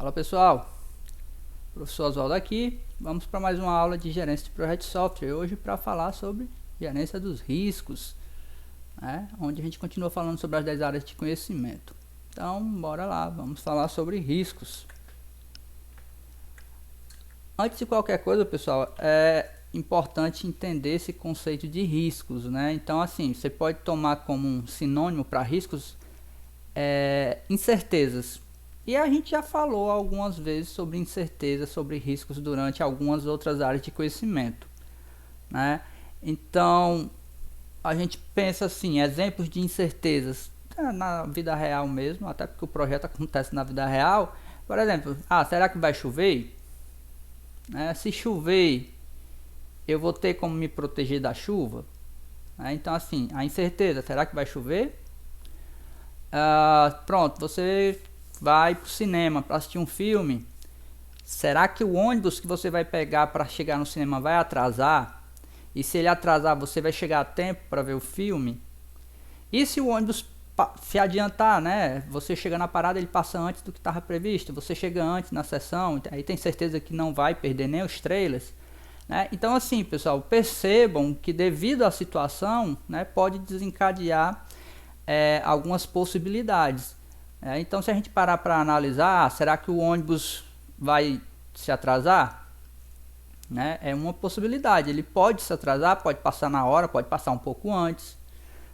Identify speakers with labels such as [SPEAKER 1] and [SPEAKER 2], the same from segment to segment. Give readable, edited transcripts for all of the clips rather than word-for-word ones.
[SPEAKER 1] Fala pessoal, professor Oswaldo aqui. Vamos para mais uma aula de gerência de projeto de software. Hoje para falar sobre gerência dos riscos, né? Onde a gente continua falando sobre as 10 áreas de conhecimento. Então, bora lá, vamos falar sobre riscos. Antes de qualquer coisa, pessoal, é importante entender esse conceito de riscos, né? Então, assim, você pode tomar como um sinônimo para riscos incertezas. E a gente já falou algumas vezes sobre incertezas, sobre riscos durante algumas outras áreas de conhecimento, né? Então, a gente pensa assim, exemplos de incertezas na vida real mesmo, até porque o projeto acontece na vida real. Por exemplo, será que vai chover? Se chover, eu vou ter como me proteger da chuva? Então, assim, a incerteza, será que vai chover? Pronto, você vai para o cinema para assistir um filme. Será que o ônibus que você vai pegar para chegar no cinema vai atrasar? E se ele atrasar, você vai chegar a tempo para ver o filme? E se o ônibus se adiantar, né? Você chega na parada, ele passa antes do que estava previsto. Você chega antes na sessão, aí tem certeza que não vai perder nem os trailers, né? Então, assim, pessoal, percebam que devido à situação, né, pode desencadear algumas possibilidades. Então, se a gente parar para analisar, será que o ônibus vai se atrasar? Né? É uma possibilidade. Ele pode se atrasar, pode passar na hora, pode passar um pouco antes,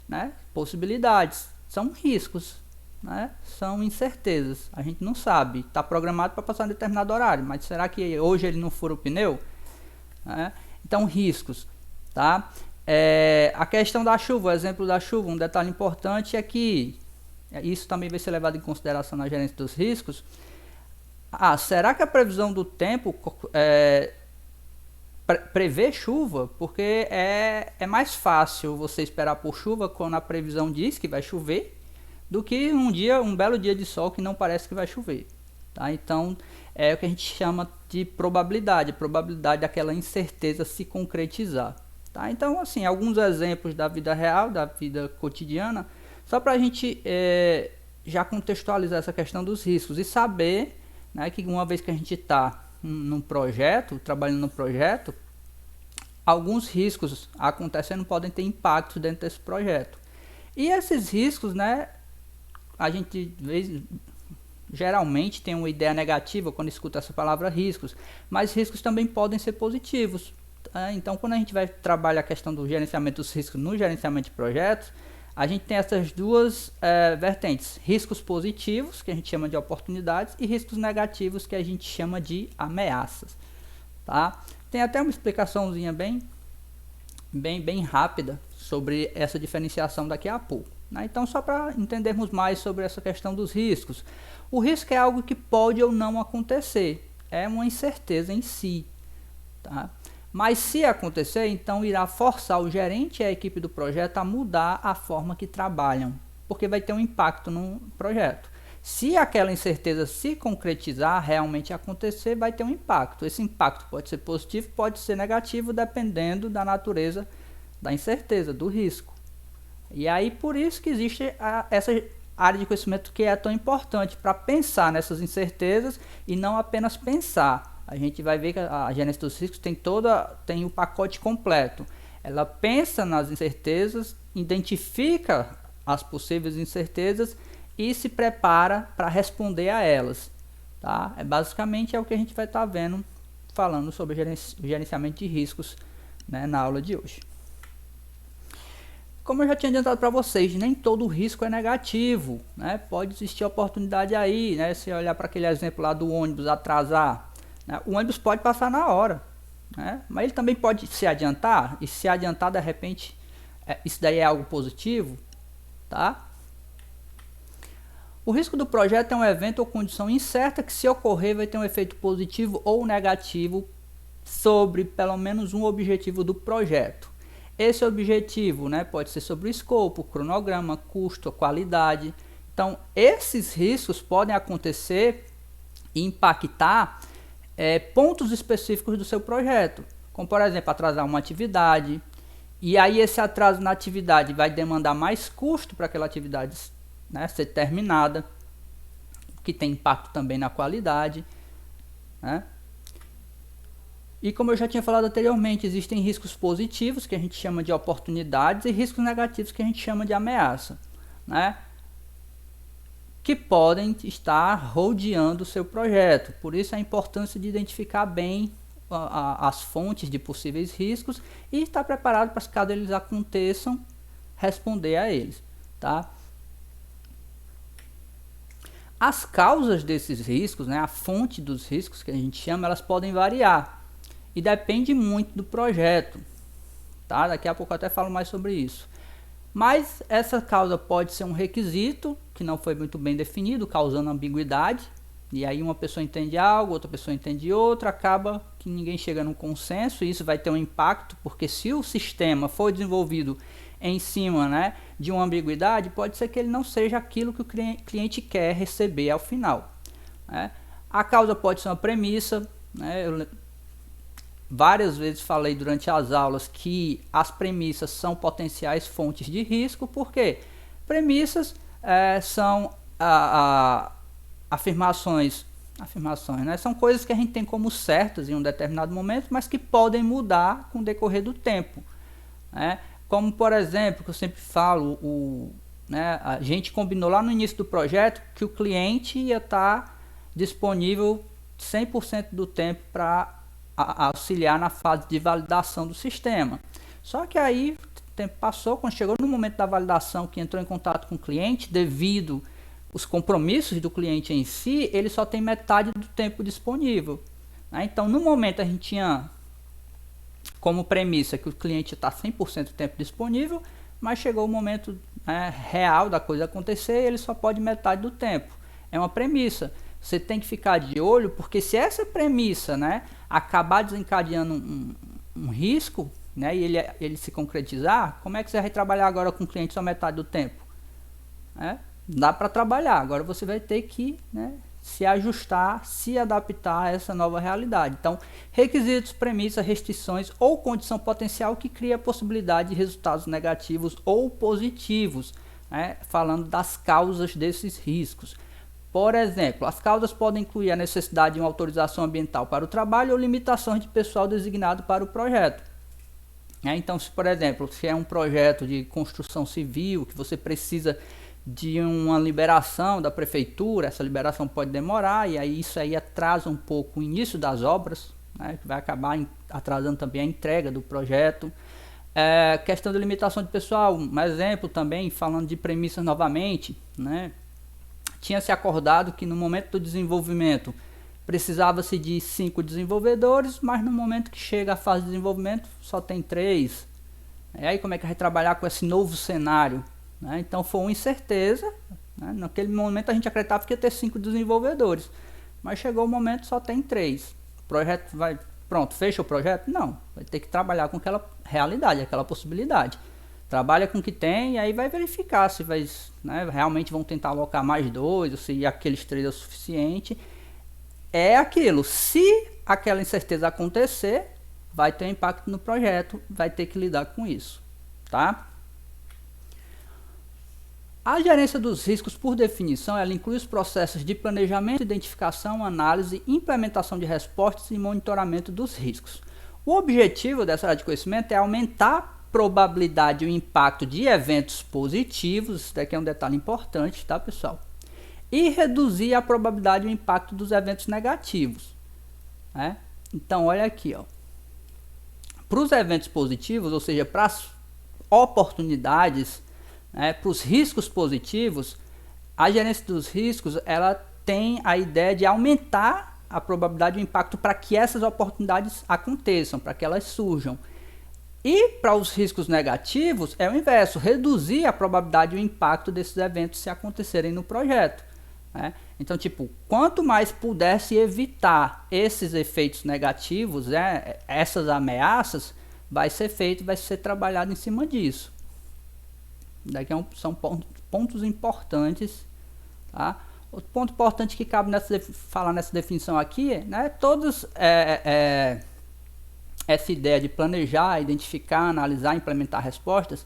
[SPEAKER 1] né? Possibilidades. São riscos, né? São incertezas. A gente não sabe. Está programado para passar em determinado horário, mas será que hoje ele não fura o pneu? Né? Então, riscos. Tá? A questão da chuva, o exemplo da chuva, um detalhe importante é que isso também vai ser levado em consideração na gerência dos riscos. Será que a previsão do tempo prevê chuva? Porque é mais fácil você esperar por chuva quando a previsão diz que vai chover do que um belo dia de sol que não parece que vai chover. Tá? Então é o que a gente chama de probabilidade, a probabilidade daquela incerteza se concretizar. Tá? Então, assim, alguns exemplos da vida real, da vida cotidiana, só para a gente já contextualizar essa questão dos riscos e saber, né, que uma vez que a gente está num projeto, trabalhando no projeto, alguns riscos acontecendo podem ter impactos dentro desse projeto. E esses riscos, né, a gente geralmente tem uma ideia negativa quando escuta essa palavra riscos, mas riscos também podem ser positivos. Tá? Então, quando a gente vai trabalhar a questão do gerenciamento dos riscos no gerenciamento de projetos, a gente tem essas duas vertentes, riscos positivos, que a gente chama de oportunidades, e riscos negativos, que a gente chama de ameaças. Tá? Tem até uma explicaçãozinha bem rápida sobre essa diferenciação daqui a pouco. Né? Então, só para entendermos mais sobre essa questão dos riscos. O risco é algo que pode ou não acontecer, é uma incerteza em si. Tá? Mas se acontecer, então irá forçar o gerente e a equipe do projeto a mudar a forma que trabalham, porque vai ter um impacto no projeto. Se aquela incerteza se concretizar, realmente acontecer, vai ter um impacto. Esse impacto pode ser positivo, pode ser negativo, dependendo da natureza da incerteza, do risco. E aí por isso que existe essa área de conhecimento que é tão importante, para pensar nessas incertezas e não apenas pensar. A gente vai ver que a gerência dos riscos tem o pacote completo. Ela pensa nas incertezas, identifica as possíveis incertezas e se prepara para responder a elas. Tá? Basicamente é o que a gente vai estar vendo, falando sobre gerenciamento de riscos, né, na aula de hoje. Como eu já tinha adiantado para vocês, nem todo risco é negativo. Né? Pode existir oportunidade aí, né? Se olhar para aquele exemplo lá do ônibus atrasar, o ônibus pode passar na hora, né? Mas ele também pode se adiantar, e se adiantar de repente, isso daí é algo positivo. Tá? O risco do projeto é um evento ou condição incerta que, se ocorrer, vai ter um efeito positivo ou negativo sobre pelo menos um objetivo do projeto. Esse objetivo, né, pode ser sobre o escopo, cronograma, custo, qualidade. Então, esses riscos podem acontecer e impactar pontos específicos do seu projeto, como por exemplo atrasar uma atividade, e aí esse atraso na atividade vai demandar mais custo para aquela atividade, né, ser terminada. que tem impacto também na qualidade, né? E como eu já tinha falado anteriormente, existem riscos positivos, que a gente chama de oportunidades, e riscos negativos, que a gente chama de ameaça, né? Que podem estar rodeando o seu projeto. Por isso a importância de identificar bem as fontes de possíveis riscos e estar preparado para, caso eles aconteçam, responder a eles, tá? As causas desses riscos, né, a fonte dos riscos que a gente chama, elas podem variar e depende muito do projeto, tá? Daqui a pouco eu até falo mais sobre isso. Mas essa causa pode ser um requisito que não foi muito bem definido, causando ambiguidade. E aí uma pessoa entende algo, outra pessoa entende outra, acaba que ninguém chega num consenso, e isso vai ter um impacto, porque se o sistema for desenvolvido em cima, né, de uma ambiguidade, pode ser que ele não seja aquilo que o cliente quer receber ao final, né? A causa pode ser uma premissa, né? Eu várias vezes falei durante as aulas que as premissas são potenciais fontes de risco, porque premissas são afirmações, né? São coisas que a gente tem como certas em um determinado momento, mas que podem mudar com o decorrer do tempo, né? Como, por exemplo, que eu sempre falo, né, a gente combinou lá no início do projeto que o cliente ia estar disponível 100% do tempo para auxiliar na fase de validação do sistema. Só que aí o tempo passou, quando chegou no momento da validação, que entrou em contato com o cliente, devido os compromissos do cliente em si, ele só tem metade do tempo disponível, né? Então, no momento a gente tinha como premissa que o cliente está 100% do tempo disponível, mas chegou o momento, né, real da coisa acontecer e ele só pode metade do tempo. É uma premissa. Você tem que ficar de olho, porque se essa premissa, né, acabar desencadeando um risco, né, e ele se concretizar, como é que você vai trabalhar agora com o cliente só metade do tempo? Dá para trabalhar, agora você vai ter que, né, se ajustar, se adaptar a essa nova realidade. Então, requisitos, premissas, restrições ou condição potencial que cria a possibilidade de resultados negativos ou positivos, né, falando das causas desses riscos. Por exemplo, as causas podem incluir a necessidade de uma autorização ambiental para o trabalho ou limitações de pessoal designado para o projeto. Então, se, por exemplo, se é um projeto de construção civil, que você precisa de uma liberação da prefeitura, essa liberação pode demorar, e aí isso aí atrasa um pouco o início das obras, né, que vai acabar atrasando também a entrega do projeto. Questão de limitação de pessoal, um exemplo também, falando de premissas novamente, né, tinha se acordado que no momento do desenvolvimento precisava-se de 5 desenvolvedores, mas no momento que chega a fase de desenvolvimento só tem 3. E aí como é que vai trabalhar com esse novo cenário? Então foi uma incerteza, né? Naquele momento a gente acreditava que ia ter 5 desenvolvedores, mas chegou o momento só tem 3. O projeto vai, pronto, fecha o projeto? Não, vai ter que trabalhar com aquela realidade, aquela possibilidade. Trabalha com o que tem e aí vai verificar se vai, né, realmente vão tentar alocar mais 2, ou se aqueles 3 é o suficiente. É aquilo, se aquela incerteza acontecer, vai ter impacto no projeto, vai ter que lidar com isso, tá? A gerência dos riscos, por definição, ela inclui os processos de planejamento, identificação, análise, implementação de respostas e monitoramento dos riscos. O objetivo dessa área de conhecimento é aumentar a probabilidade e o impacto de eventos positivos, isso daqui é um detalhe importante, tá, pessoal? E reduzir a probabilidade e o impacto dos eventos negativos, né? Então, olha aqui, ó. Para os eventos positivos, ou seja, para as oportunidades, para os riscos positivos, a gerência dos riscos ela tem a ideia de aumentar a probabilidade e o impacto para que essas oportunidades aconteçam, para que elas surjam. E para os riscos negativos é o inverso, reduzir a probabilidade e o impacto desses eventos se acontecerem no projeto, né? Então, tipo, quanto mais puder se evitar esses efeitos negativos, essas ameaças, vai ser feito, vai ser trabalhado em cima disso. Daqui são pontos importantes, tá? Outro ponto importante que cabe falar nessa definição aqui, né? Essa ideia de planejar, identificar, analisar, implementar respostas,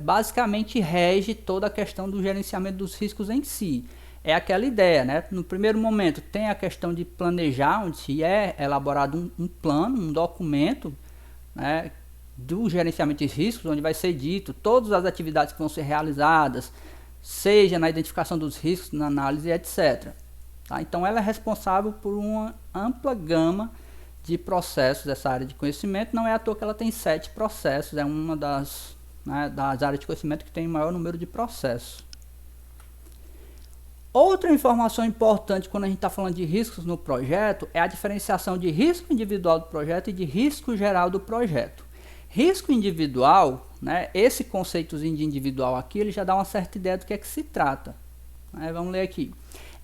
[SPEAKER 1] basicamente rege toda a questão do gerenciamento dos riscos em si. é aquela ideia, né? No primeiro momento tem a questão de planejar, onde é elaborado um plano, um documento, né, do gerenciamento de riscos, onde vai ser dito todas as atividades que vão ser realizadas, seja na identificação dos riscos, na análise, etc. Tá? Então ela é responsável por uma ampla gama de processos dessa área de conhecimento. Não é à toa que ela tem 7 processos, é uma das, né, das áreas de conhecimento que tem maior número de processos. Outra informação importante quando a gente está falando de riscos no projeto é a diferenciação de risco individual do projeto e de risco geral do projeto. Risco individual, né, esse conceitozinho de individual aqui, ele já dá uma certa ideia do que é que se trata. Vamos ler aqui.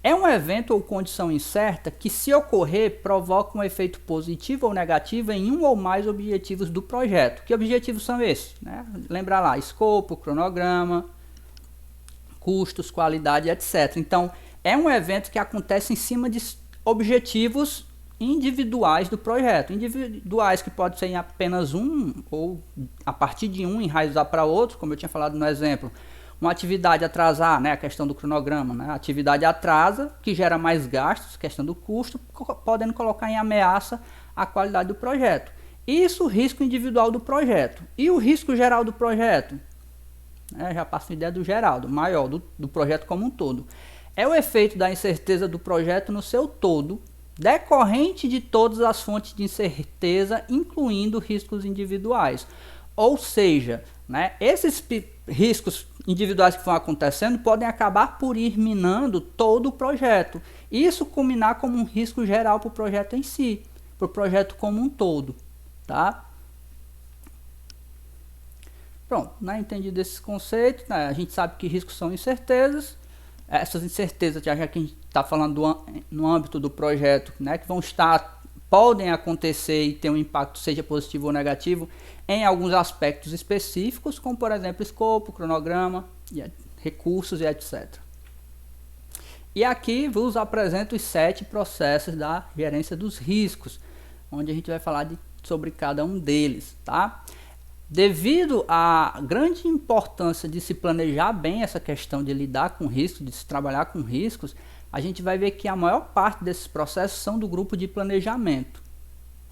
[SPEAKER 1] É um evento ou condição incerta que, se ocorrer, provoca um efeito positivo ou negativo em um ou mais objetivos do projeto. Que objetivos são esses? Lembra lá, escopo, cronograma, custos, qualidade, etc. Então, é um evento que acontece em cima de objetivos individuais do projeto. Individuais que pode ser em apenas um, ou a partir de um enraizar para outro, como eu tinha falado no exemplo. Uma atividade atrasar, né, a questão do cronograma, né, a atividade atrasa, que gera mais gastos, questão do custo, podendo colocar em ameaça a qualidade do projeto. Isso o risco individual do projeto. E o risco geral do projeto? Já passo a ideia do geral, do maior, do projeto como um todo. É o efeito da incerteza do projeto no seu todo, decorrente de todas as fontes de incerteza, incluindo riscos individuais. Ou seja, né, esses riscos individuais que vão acontecendo podem acabar por ir minando todo o projeto. Isso culminar como um risco geral para o projeto em si, para o projeto como um todo. Tá? Pronto, né, entendido esses conceitos, né, a gente sabe que riscos são incertezas. Essas incertezas, já que a gente está falando no âmbito do projeto, né, que podem acontecer e ter um impacto, seja positivo ou negativo, em alguns aspectos específicos, como por exemplo escopo, cronograma, recursos e etc. E aqui vos apresento os 7 processos da gerência dos riscos, onde a gente vai falar sobre cada um deles, tá? Devido à grande importância de se planejar bem essa questão de lidar com riscos, de se trabalhar com riscos, a gente vai ver que a maior parte desses processos são do grupo de planejamento.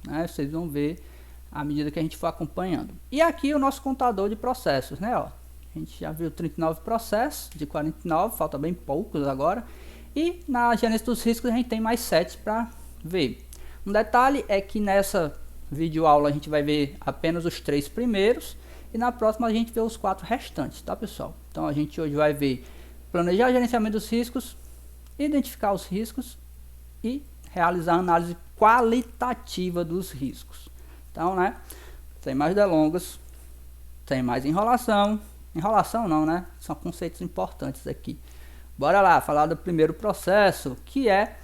[SPEAKER 1] Né? Vocês vão ver à medida que a gente for acompanhando. E aqui o nosso contador de processos, né? Ó, a gente já viu 39 processos de 49, falta bem poucos agora. E na gerência dos riscos a gente tem mais 7 para ver. Um detalhe é que nessa videoaula a gente vai ver apenas os 3 primeiros e na próxima a gente vê os 4 restantes, tá pessoal? Então a gente hoje vai ver planejar o gerenciamento dos riscos, identificar os riscos e realizar a análise qualitativa dos riscos. Então, né, sem mais delongas, sem mais enrolação não, né, são conceitos importantes aqui. Bora lá, falar do primeiro processo, que é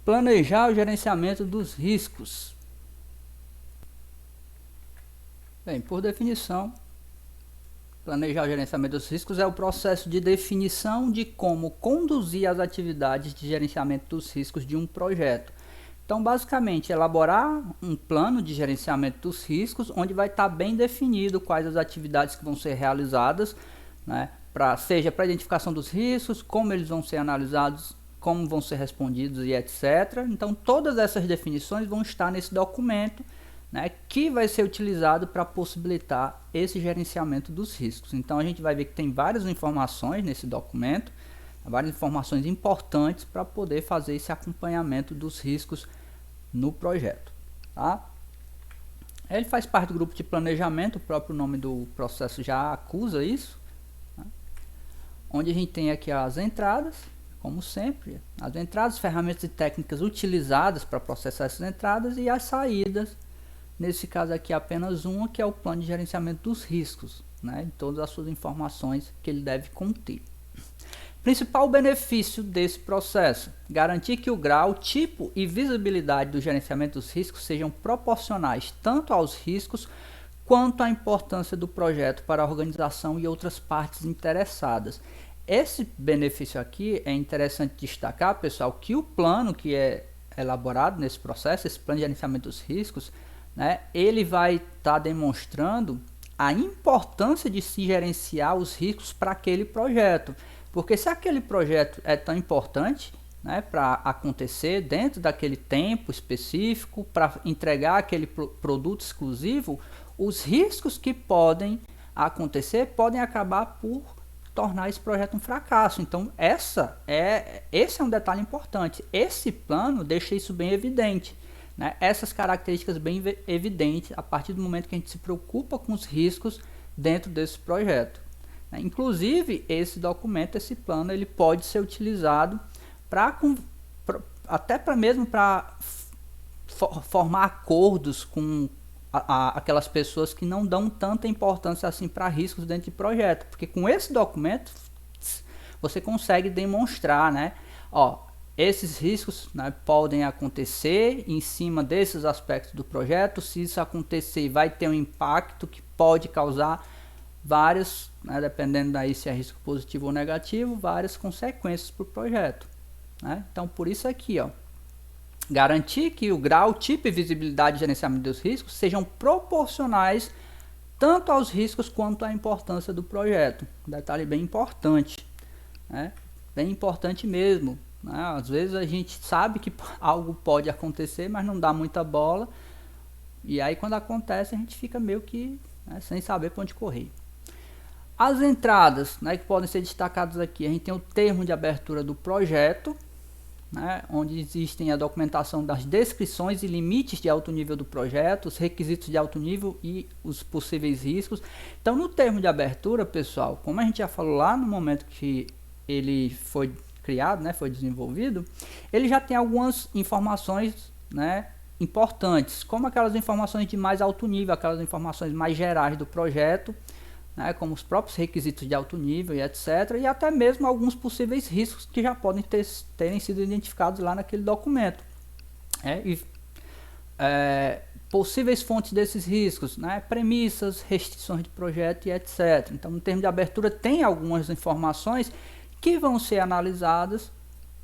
[SPEAKER 1] planejar o gerenciamento dos riscos. Bem, por definição, planejar o gerenciamento dos riscos é o processo de definição de como conduzir as atividades de gerenciamento dos riscos de um projeto. Então, basicamente, elaborar um plano de gerenciamento dos riscos, onde vai estar bem definido quais as atividades que vão ser realizadas, né, seja para a identificação dos riscos, como eles vão ser analisados, como vão ser respondidos e etc. Então, todas essas definições vão estar nesse documento, né, que vai ser utilizado para possibilitar esse gerenciamento dos riscos. Então a gente vai ver que tem várias informações nesse documento, várias informações importantes para poder fazer esse acompanhamento dos riscos no projeto. Tá? Ele faz parte do grupo de planejamento, o próprio nome do processo já acusa isso, né? Onde a gente tem aqui as entradas, como sempre, as entradas, ferramentas e técnicas utilizadas para processar essas entradas e as saídas. Nesse caso aqui apenas uma, que é o plano de gerenciamento dos riscos, né, em todas as suas informações que ele deve conter. Principal benefício desse processo: garantir que o grau, tipo e visibilidade do gerenciamento dos riscos sejam proporcionais tanto aos riscos quanto à importância do projeto para a organização e outras partes interessadas. Esse benefício aqui é interessante destacar, pessoal, que o plano que é elaborado nesse processo, esse plano de gerenciamento dos riscos, né, ele vai estar demonstrando a importância de se gerenciar os riscos para aquele projeto. Porque se aquele projeto é tão importante, né, para acontecer dentro daquele tempo específico, para entregar aquele produto exclusivo, os riscos que podem acontecer podem acabar por tornar esse projeto um fracasso. Então esse é um detalhe importante. Esse plano deixa isso bem evidente, né? Essas características bem evidentes a partir do momento que a gente se preocupa com os riscos dentro desse projeto. Inclusive, esse documento, esse plano, ele pode ser utilizado até mesmo para formar acordos com aquelas pessoas que não dão tanta importância assim para riscos dentro de projeto, porque com esse documento você consegue demonstrar, né, ó, esses riscos, né, podem acontecer em cima desses aspectos do projeto. Se isso acontecer, vai ter um impacto que pode causar várias, né, dependendo daí se é risco positivo ou negativo, várias consequências para o projeto, né? Então, por isso aqui, ó, garantir que o grau, tipo e visibilidade de gerenciamento dos riscos sejam proporcionais tanto aos riscos quanto à importância do projeto. Um detalhe bem importante, né? Bem importante mesmo, né? Às vezes a gente sabe que algo pode acontecer, mas não dá muita bola, e aí quando acontece a gente fica meio que, né, sem saber para onde correr. As entradas, né, que podem ser destacadas aqui, a gente tem o termo de abertura do projeto, né, onde existem a documentação das descrições e limites de alto nível do projeto, os requisitos de alto nível e os possíveis riscos. Então, no termo de abertura, pessoal, como a gente já falou lá no momento que ele foi criado, né, foi desenvolvido, ele já tem algumas informações, né, importantes, como aquelas informações de mais alto nível, aquelas informações mais gerais do projeto, né, como os próprios requisitos de alto nível e etc. E até mesmo alguns possíveis riscos que já podem terem sido identificados lá naquele documento. Possíveis fontes desses riscos, né, premissas, restrições de projeto e etc. Então, no termo de abertura tem algumas informações que vão ser analisadas,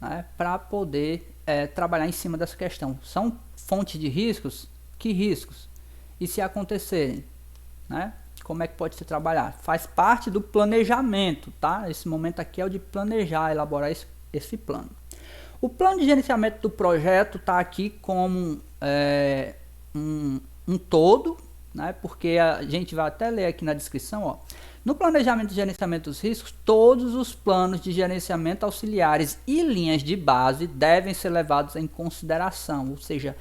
[SPEAKER 1] né, para poder trabalhar em cima dessa questão. São fontes de riscos? Que riscos? E se acontecerem, né? Como é que pode se trabalhar? Faz parte do planejamento, tá? Esse momento aqui é o de planejar, elaborar esse plano. O plano de gerenciamento do projeto está aqui como um todo, né? Porque a gente vai até ler aqui na descrição, ó. No planejamento de gerenciamento dos riscos, todos os planos de gerenciamento auxiliares e linhas de base devem ser levados em consideração, ou seja,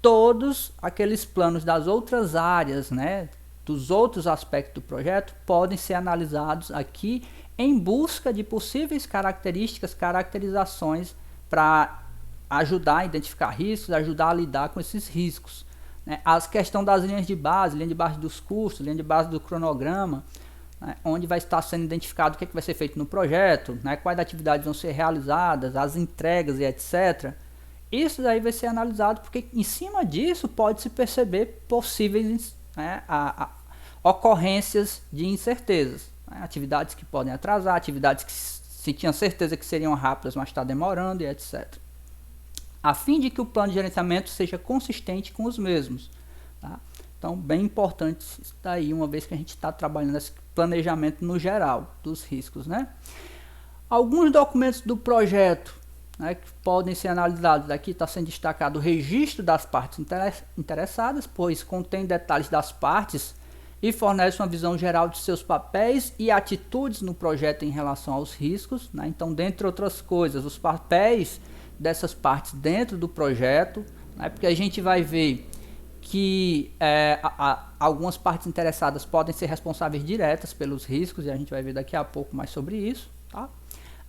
[SPEAKER 1] todos aqueles planos das outras áreas, né, dos outros aspectos do projeto podem ser analisados aqui em busca de possíveis caracterizações para ajudar a identificar riscos, ajudar a lidar com esses riscos, né? As questões das linha de base dos custos, linha de base do cronograma, né, onde vai estar sendo identificado o que vai ser feito no projeto, né, quais atividades vão ser realizadas, as entregas e etc. Isso daí vai ser analisado porque em cima disso pode-se perceber possíveis, né, ocorrências de incertezas, né, atividades que podem atrasar, atividades que se tinha certeza que seriam rápidas, mas está demorando e etc. A fim de que o plano de gerenciamento seja consistente com os mesmos, tá? Então, bem importante isso daí, uma vez que a gente está trabalhando esse planejamento no geral dos riscos, né? Alguns documentos do projeto, né, que podem ser analisados. Aqui está sendo destacado o registro das partes interessadas, pois contém detalhes das partes e fornece uma visão geral de seus papéis e atitudes no projeto em relação aos riscos, né? Então, dentre outras coisas, os papéis dessas partes dentro do projeto, né? Porque a gente vai ver que algumas partes interessadas podem ser responsáveis diretas pelos riscos, e a gente vai ver daqui a pouco mais sobre isso, tá?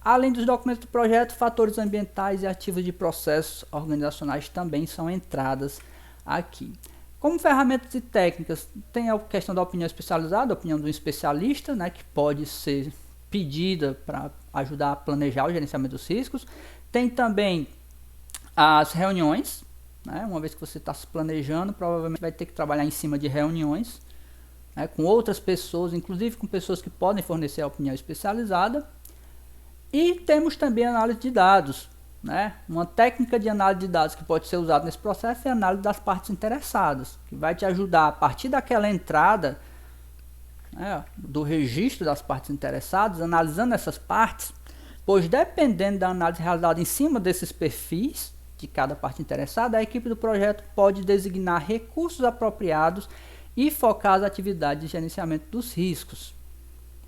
[SPEAKER 1] Além dos documentos do projeto, fatores ambientais e ativos de processos organizacionais também são entradas aqui. Como ferramentas e técnicas, tem a questão da opinião especializada, a opinião do especialista, né, que pode ser pedida para ajudar a planejar o gerenciamento dos riscos. Tem também as reuniões, né, uma vez que você está se planejando, provavelmente vai ter que trabalhar em cima de reuniões, né, com outras pessoas, inclusive com pessoas que podem fornecer a opinião especializada. E temos também a análise de dados, né? Uma técnica de análise de dados que pode ser usada nesse processo é a análise das partes interessadas, que vai te ajudar a partir daquela entrada, né, do registro das partes interessadas, analisando essas partes, pois dependendo da análise realizada em cima desses perfis de cada parte interessada, a equipe do projeto pode designar recursos apropriados e focar as atividades de gerenciamento dos riscos.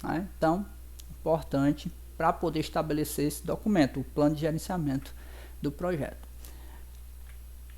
[SPEAKER 1] Né? Então, importante para poder estabelecer esse documento, o plano de gerenciamento do projeto.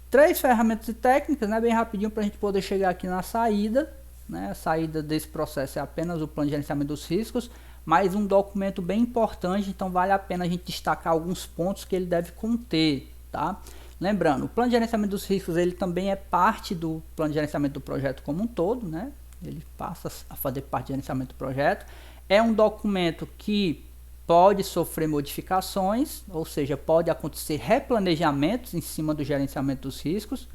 [SPEAKER 1] 3 ferramentas e técnicas, né, bem rapidinho para a gente poder chegar aqui na saída. Né? A saída desse processo é apenas o plano de gerenciamento dos riscos, mas um documento bem importante, então vale a pena a gente destacar alguns pontos que ele deve conter. Tá? Lembrando, o plano de gerenciamento dos riscos ele também é parte do plano de gerenciamento do projeto como um todo, né? Ele passa a fazer parte do gerenciamento do projeto. É um documento que pode sofrer modificações, ou seja, pode acontecer replanejamentos em cima do gerenciamento dos riscos,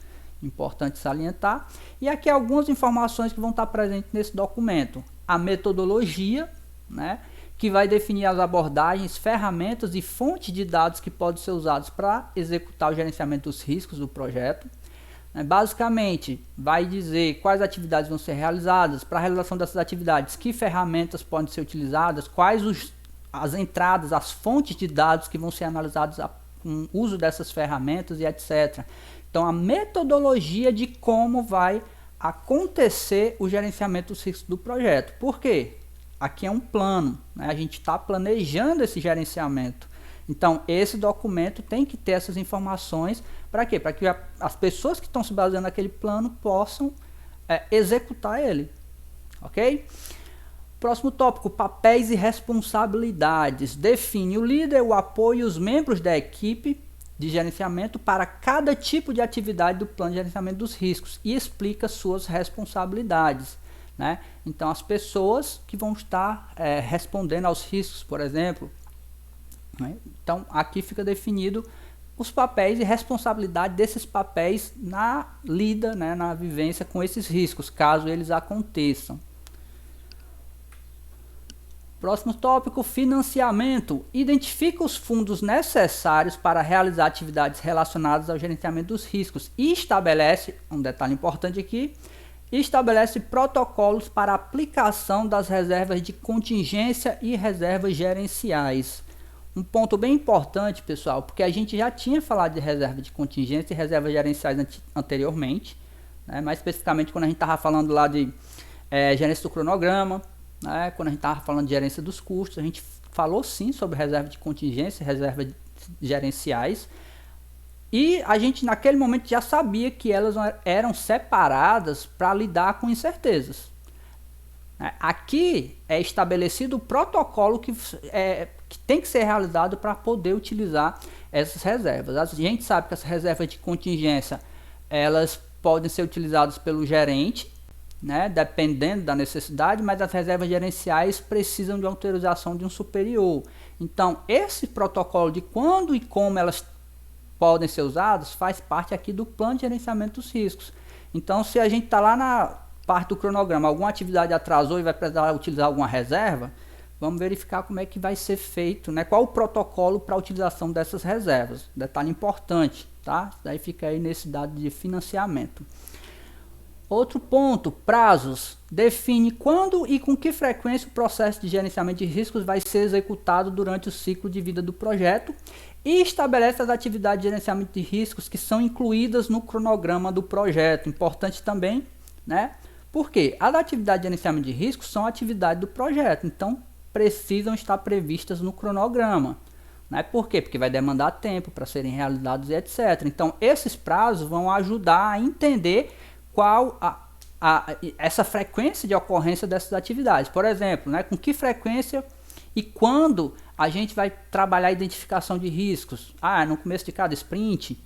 [SPEAKER 1] importante salientar. E aqui algumas informações que vão estar presentes nesse documento. A metodologia, né, que vai definir as abordagens, ferramentas e fontes de dados que podem ser usados para executar o gerenciamento dos riscos do projeto. Basicamente, vai dizer quais atividades vão ser realizadas, para a realização dessas atividades, que ferramentas podem ser utilizadas, quais as entradas, as fontes de dados que vão ser analisadas com o uso dessas ferramentas e etc. Então, a metodologia de como vai acontecer o gerenciamento dos riscos do projeto. Por quê? Aqui é um plano, né? A gente está planejando esse gerenciamento. Então, esse documento tem que ter essas informações. Para quê? Para que as pessoas que estão se baseando naquele plano possam executar ele. Ok? Próximo tópico, papéis e responsabilidades. Define o líder, o apoio e os membros da equipe de gerenciamento para cada tipo de atividade do plano de gerenciamento dos riscos e explica suas responsabilidades. Né? Então, as pessoas que vão estar respondendo aos riscos, por exemplo. Né? Então, aqui fica definido os papéis e responsabilidade desses papéis na lida, né, na vivência com esses riscos, caso eles aconteçam. Próximo tópico, financiamento. Identifica os fundos necessários para realizar atividades relacionadas ao gerenciamento dos riscos e estabelece, um detalhe importante aqui, estabelece protocolos para aplicação das reservas de contingência e reservas gerenciais. Um ponto bem importante, pessoal, porque a gente já tinha falado de reserva de contingência e reservas gerenciais anteriormente, né? Mais especificamente quando a gente estava falando lá de gerência do cronograma, né? Quando a gente estava falando de gerência dos custos, a gente falou sim sobre reserva de contingência e reservas gerenciais, e a gente naquele momento já sabia que elas eram separadas para lidar com incertezas. Aqui é estabelecido o protocolo que tem que ser realizado para poder utilizar essas reservas. A gente sabe que as reservas de contingência elas podem ser utilizadas pelo gerente, né, dependendo da necessidade, mas as reservas gerenciais precisam de autorização de um superior. Então, esse protocolo de quando e como elas podem ser usadas faz parte aqui do plano de gerenciamento dos riscos. Então, se a gente está lá na parte do cronograma, alguma atividade atrasou e vai precisar utilizar alguma reserva, vamos verificar como é que vai ser feito, né? Qual o protocolo para a utilização dessas reservas. Detalhe importante, tá? Daí fica aí nesse dado de financiamento. Outro ponto, prazos. Define quando e com que frequência o processo de gerenciamento de riscos vai ser executado durante o ciclo de vida do projeto e estabelece as atividades de gerenciamento de riscos que são incluídas no cronograma do projeto. Importante também, né? Porque as atividades de gerenciamento de riscos são atividades do projeto, então precisam estar previstas no cronograma. Né? Por quê? Porque vai demandar tempo para serem realizados e etc. Então, esses prazos vão ajudar a entender qual essa frequência de ocorrência dessas atividades. Por exemplo, né, com que frequência e quando a gente vai trabalhar a identificação de riscos. No começo de cada sprint.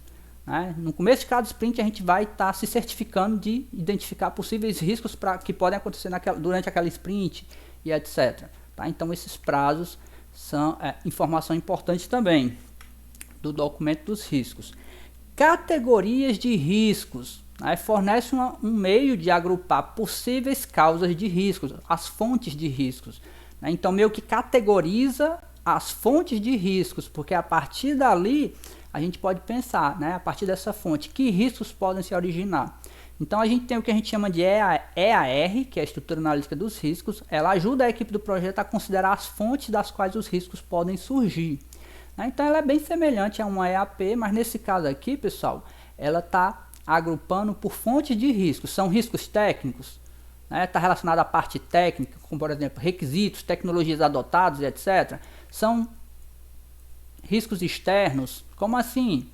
[SPEAKER 1] Né? No começo de cada sprint a gente vai estar se certificando de identificar possíveis riscos que podem acontecer durante aquela sprint e etc. Tá? Então esses prazos são informação importante também do documento dos riscos. Categorias de riscos. Né? Fornece um meio de agrupar possíveis causas de riscos, as fontes de riscos. Né? Então meio que categoriza as fontes de riscos, porque a partir dali a gente pode pensar, né, a partir dessa fonte, que riscos podem se originar. Então a gente tem o que a gente chama de EAR, que é a estrutura analítica dos riscos. Ela ajuda a equipe do projeto a considerar as fontes das quais os riscos podem surgir. Então ela é bem semelhante a uma EAP, mas nesse caso aqui, pessoal, ela está agrupando por fontes de riscos. São riscos técnicos, está relacionado à parte técnica, como por exemplo requisitos, tecnologias adotadas, etc. São riscos externos, como assim?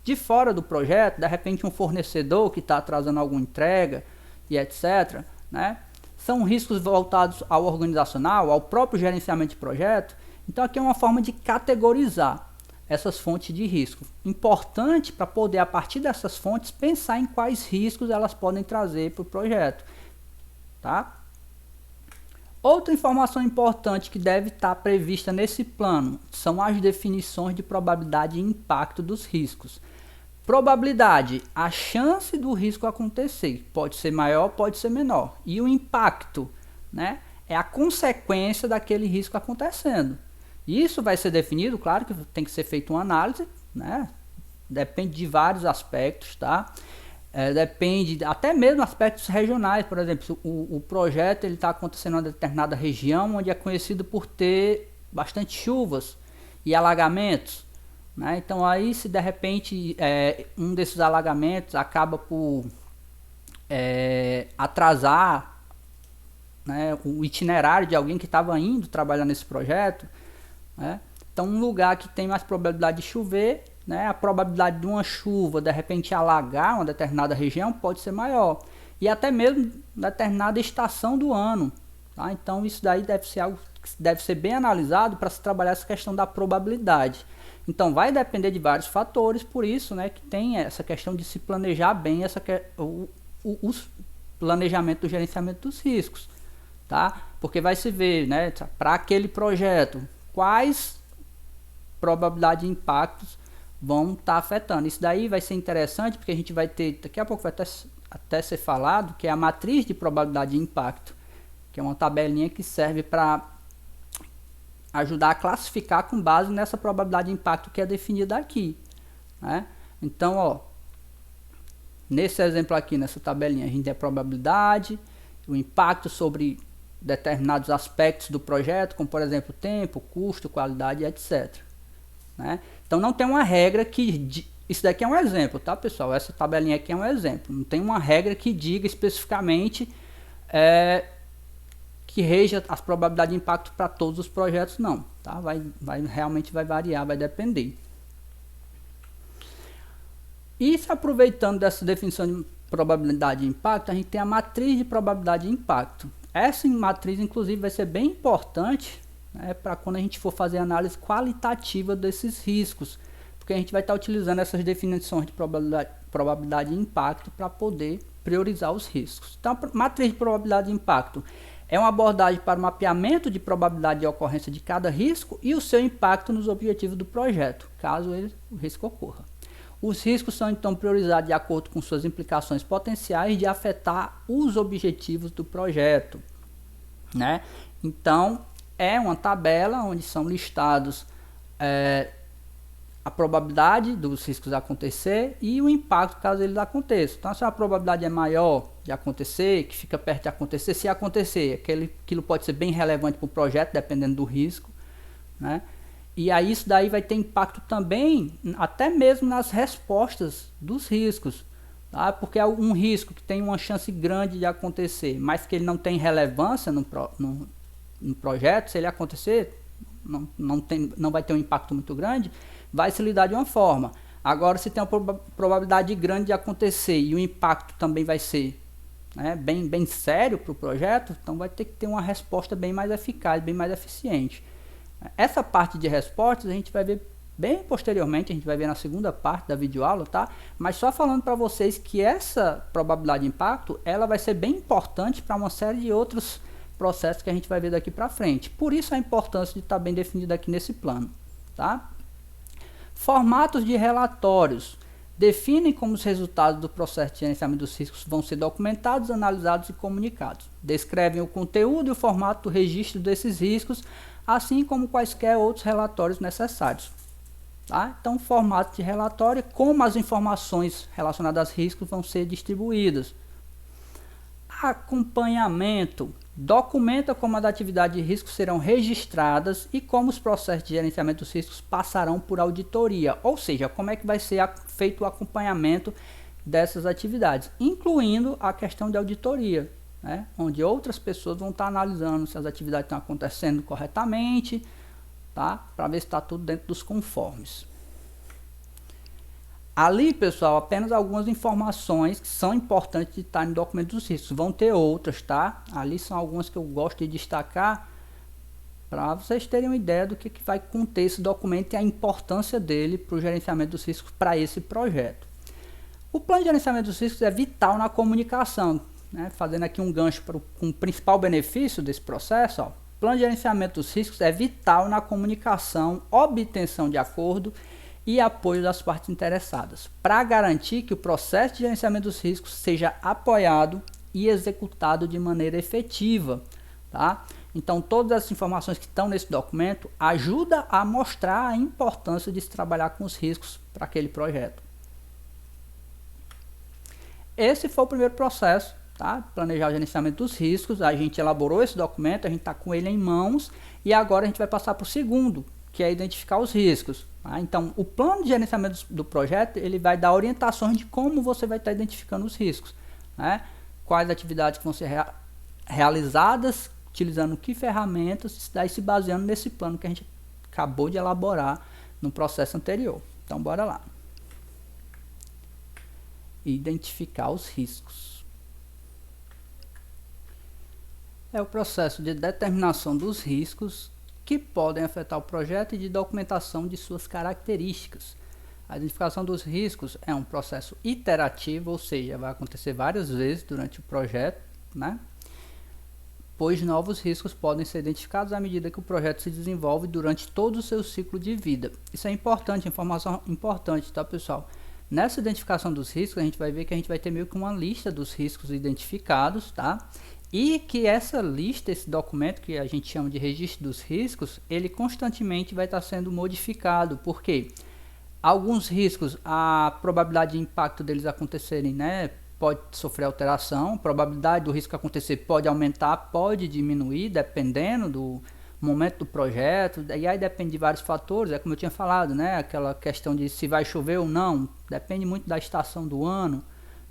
[SPEAKER 1] De fora do projeto, de repente um fornecedor que está atrasando alguma entrega e etc. São riscos voltados ao organizacional, ao próprio gerenciamento de projeto. Então aqui é uma forma de categorizar essas fontes de risco. Importante para poder, a partir dessas fontes, pensar em quais riscos elas podem trazer para o projeto. Tá? Outra informação importante que deve estar prevista nesse plano são as definições de probabilidade e impacto dos riscos. Probabilidade, a chance do risco acontecer, pode ser maior, pode ser menor. E o impacto, é a consequência daquele risco acontecendo. Isso vai ser definido, claro que tem que ser feita uma análise, depende de vários aspectos, tá? Depende até mesmo aspectos regionais, por exemplo, o projeto está acontecendo em uma determinada região onde é conhecido por ter bastante chuvas e alagamentos. Então aí se de repente um desses alagamentos acaba por atrasar o itinerário de alguém que estava indo trabalhar nesse projeto, então um lugar que tem mais probabilidade de chover, a probabilidade de uma chuva de repente alagar uma determinada região pode ser maior, e até mesmo determinada estação do ano, tá? Então isso daí deve ser algo que deve ser bem analisado para se trabalhar essa questão da probabilidade. Então vai depender de vários fatores, por isso que tem essa questão de se planejar bem o planejamento do gerenciamento dos riscos, tá? Porque vai se ver, para aquele projeto, quais probabilidade de impactos vão estar afetando. Isso daí vai ser interessante porque a gente vai ter, daqui a pouco vai até ser falado, que é a matriz de probabilidade de impacto, que é uma tabelinha que serve para ajudar a classificar com base nessa probabilidade de impacto que é definida aqui. Então, nesse exemplo aqui, nessa tabelinha, a gente tem a probabilidade, o impacto sobre determinados aspectos do projeto, como por exemplo tempo, custo, qualidade, etc. Então não tem uma regra que... Isso daqui é um exemplo, tá, pessoal? Essa tabelinha aqui é um exemplo. Não tem uma regra que diga especificamente que reja as probabilidades de impacto para todos os projetos, não. Tá? Realmente vai variar, vai depender. E se aproveitando dessa definição de probabilidade de impacto, a gente tem a matriz de probabilidade de impacto. Essa matriz, inclusive, vai ser bem importante para quando a gente for fazer a análise qualitativa desses riscos, porque a gente vai estar utilizando essas definições de probabilidade de impacto para poder priorizar os riscos. Então, a matriz de probabilidade de impacto é uma abordagem para o mapeamento de probabilidade de ocorrência de cada risco e o seu impacto nos objetivos do projeto, caso o risco ocorra. Os riscos são então priorizados de acordo com suas implicações potenciais de afetar os objetivos do projeto. Então, é uma tabela onde são listados a probabilidade dos riscos acontecer e o impacto caso eles aconteçam. Então, se a probabilidade é maior de acontecer, que fica perto de acontecer, se acontecer, aquilo pode ser bem relevante para o projeto, dependendo do risco. E aí isso daí vai ter impacto também, até mesmo nas respostas dos riscos. Tá? Porque é um risco que tem uma chance grande de acontecer, mas que ele não tem relevância no projeto, se ele acontecer, não vai ter um impacto muito grande, vai se lidar de uma forma. Agora, se tem uma probabilidade grande de acontecer e o impacto também vai ser bem sério para o projeto, então vai ter que ter uma resposta bem mais eficaz, bem mais eficiente. Essa parte de respostas a gente vai ver bem posteriormente, a gente vai ver na segunda parte da videoaula, tá? Mas só falando para vocês que essa probabilidade de impacto, ela vai ser bem importante para uma série de outros processos que a gente vai ver daqui para frente. Por isso a importância de estar bem definido aqui nesse plano, tá? Formatos de relatórios. Definem como os resultados do processo de gerenciamento dos riscos vão ser documentados, analisados e comunicados. Descrevem o conteúdo e o formato do registro desses riscos, assim como quaisquer outros relatórios necessários. Tá? Então, o formato de relatório é como as informações relacionadas a riscos vão ser distribuídas. Acompanhamento. Documenta como as atividades de risco serão registradas e como os processos de gerenciamento dos riscos passarão por auditoria. Ou seja, como é que vai ser feito o acompanhamento dessas atividades, incluindo a questão de auditoria, né? Onde outras pessoas vão estar analisando se as atividades estão acontecendo corretamente, tá? Para ver se está tudo dentro dos conformes. Ali, pessoal, apenas algumas informações que são importantes de estar no documento dos riscos. Vão ter outras, tá? Ali são algumas que eu gosto de destacar para vocês terem uma ideia do que vai conter esse documento e a importância dele para o gerenciamento dos riscos para esse projeto. O plano de gerenciamento dos riscos é vital na comunicação, né? Fazendo aqui um gancho para o principal benefício desse processo. Ó. O plano de gerenciamento dos riscos é vital na comunicação, obtenção de acordo e apoio das partes interessadas, para garantir que o processo de gerenciamento dos riscos seja apoiado e executado de maneira efetiva. Tá? Então, todas as informações que estão nesse documento ajudam a mostrar a importância de se trabalhar com os riscos para aquele projeto. Esse foi o primeiro processo, tá? Planejar o gerenciamento dos riscos. A gente elaborou esse documento, a gente está com ele em mãos e agora a gente vai passar para o segundo, que é identificar os riscos. Tá? Então, o plano de gerenciamento do projeto ele vai dar orientações de como você vai estar identificando os riscos, né? Quais atividades que vão ser realizadas, utilizando que ferramentas, daí se baseando nesse plano que a gente acabou de elaborar no processo anterior. Então, bora lá. Identificar os riscos. É o processo de determinação dos riscos que podem afetar o projeto e de documentação de suas características. A identificação dos riscos é um processo iterativo, ou seja, vai acontecer várias vezes durante o projeto, né? Pois novos riscos podem ser identificados à medida que o projeto se desenvolve durante todo o seu ciclo de vida. Isso é importante, informação importante, tá, pessoal? Nessa identificação dos riscos, a gente vai ver que a gente vai ter meio que uma lista dos riscos identificados, tá? E que essa lista, esse documento que a gente chama de registro dos riscos, ele constantemente vai estar sendo modificado. Por quê? Alguns riscos, a probabilidade de impacto deles acontecerem, né, pode sofrer alteração, a probabilidade do risco acontecer pode aumentar, pode diminuir, dependendo do momento do projeto, e aí depende de vários fatores, é como eu tinha falado, né, aquela questão de se vai chover ou não, depende muito da estação do ano,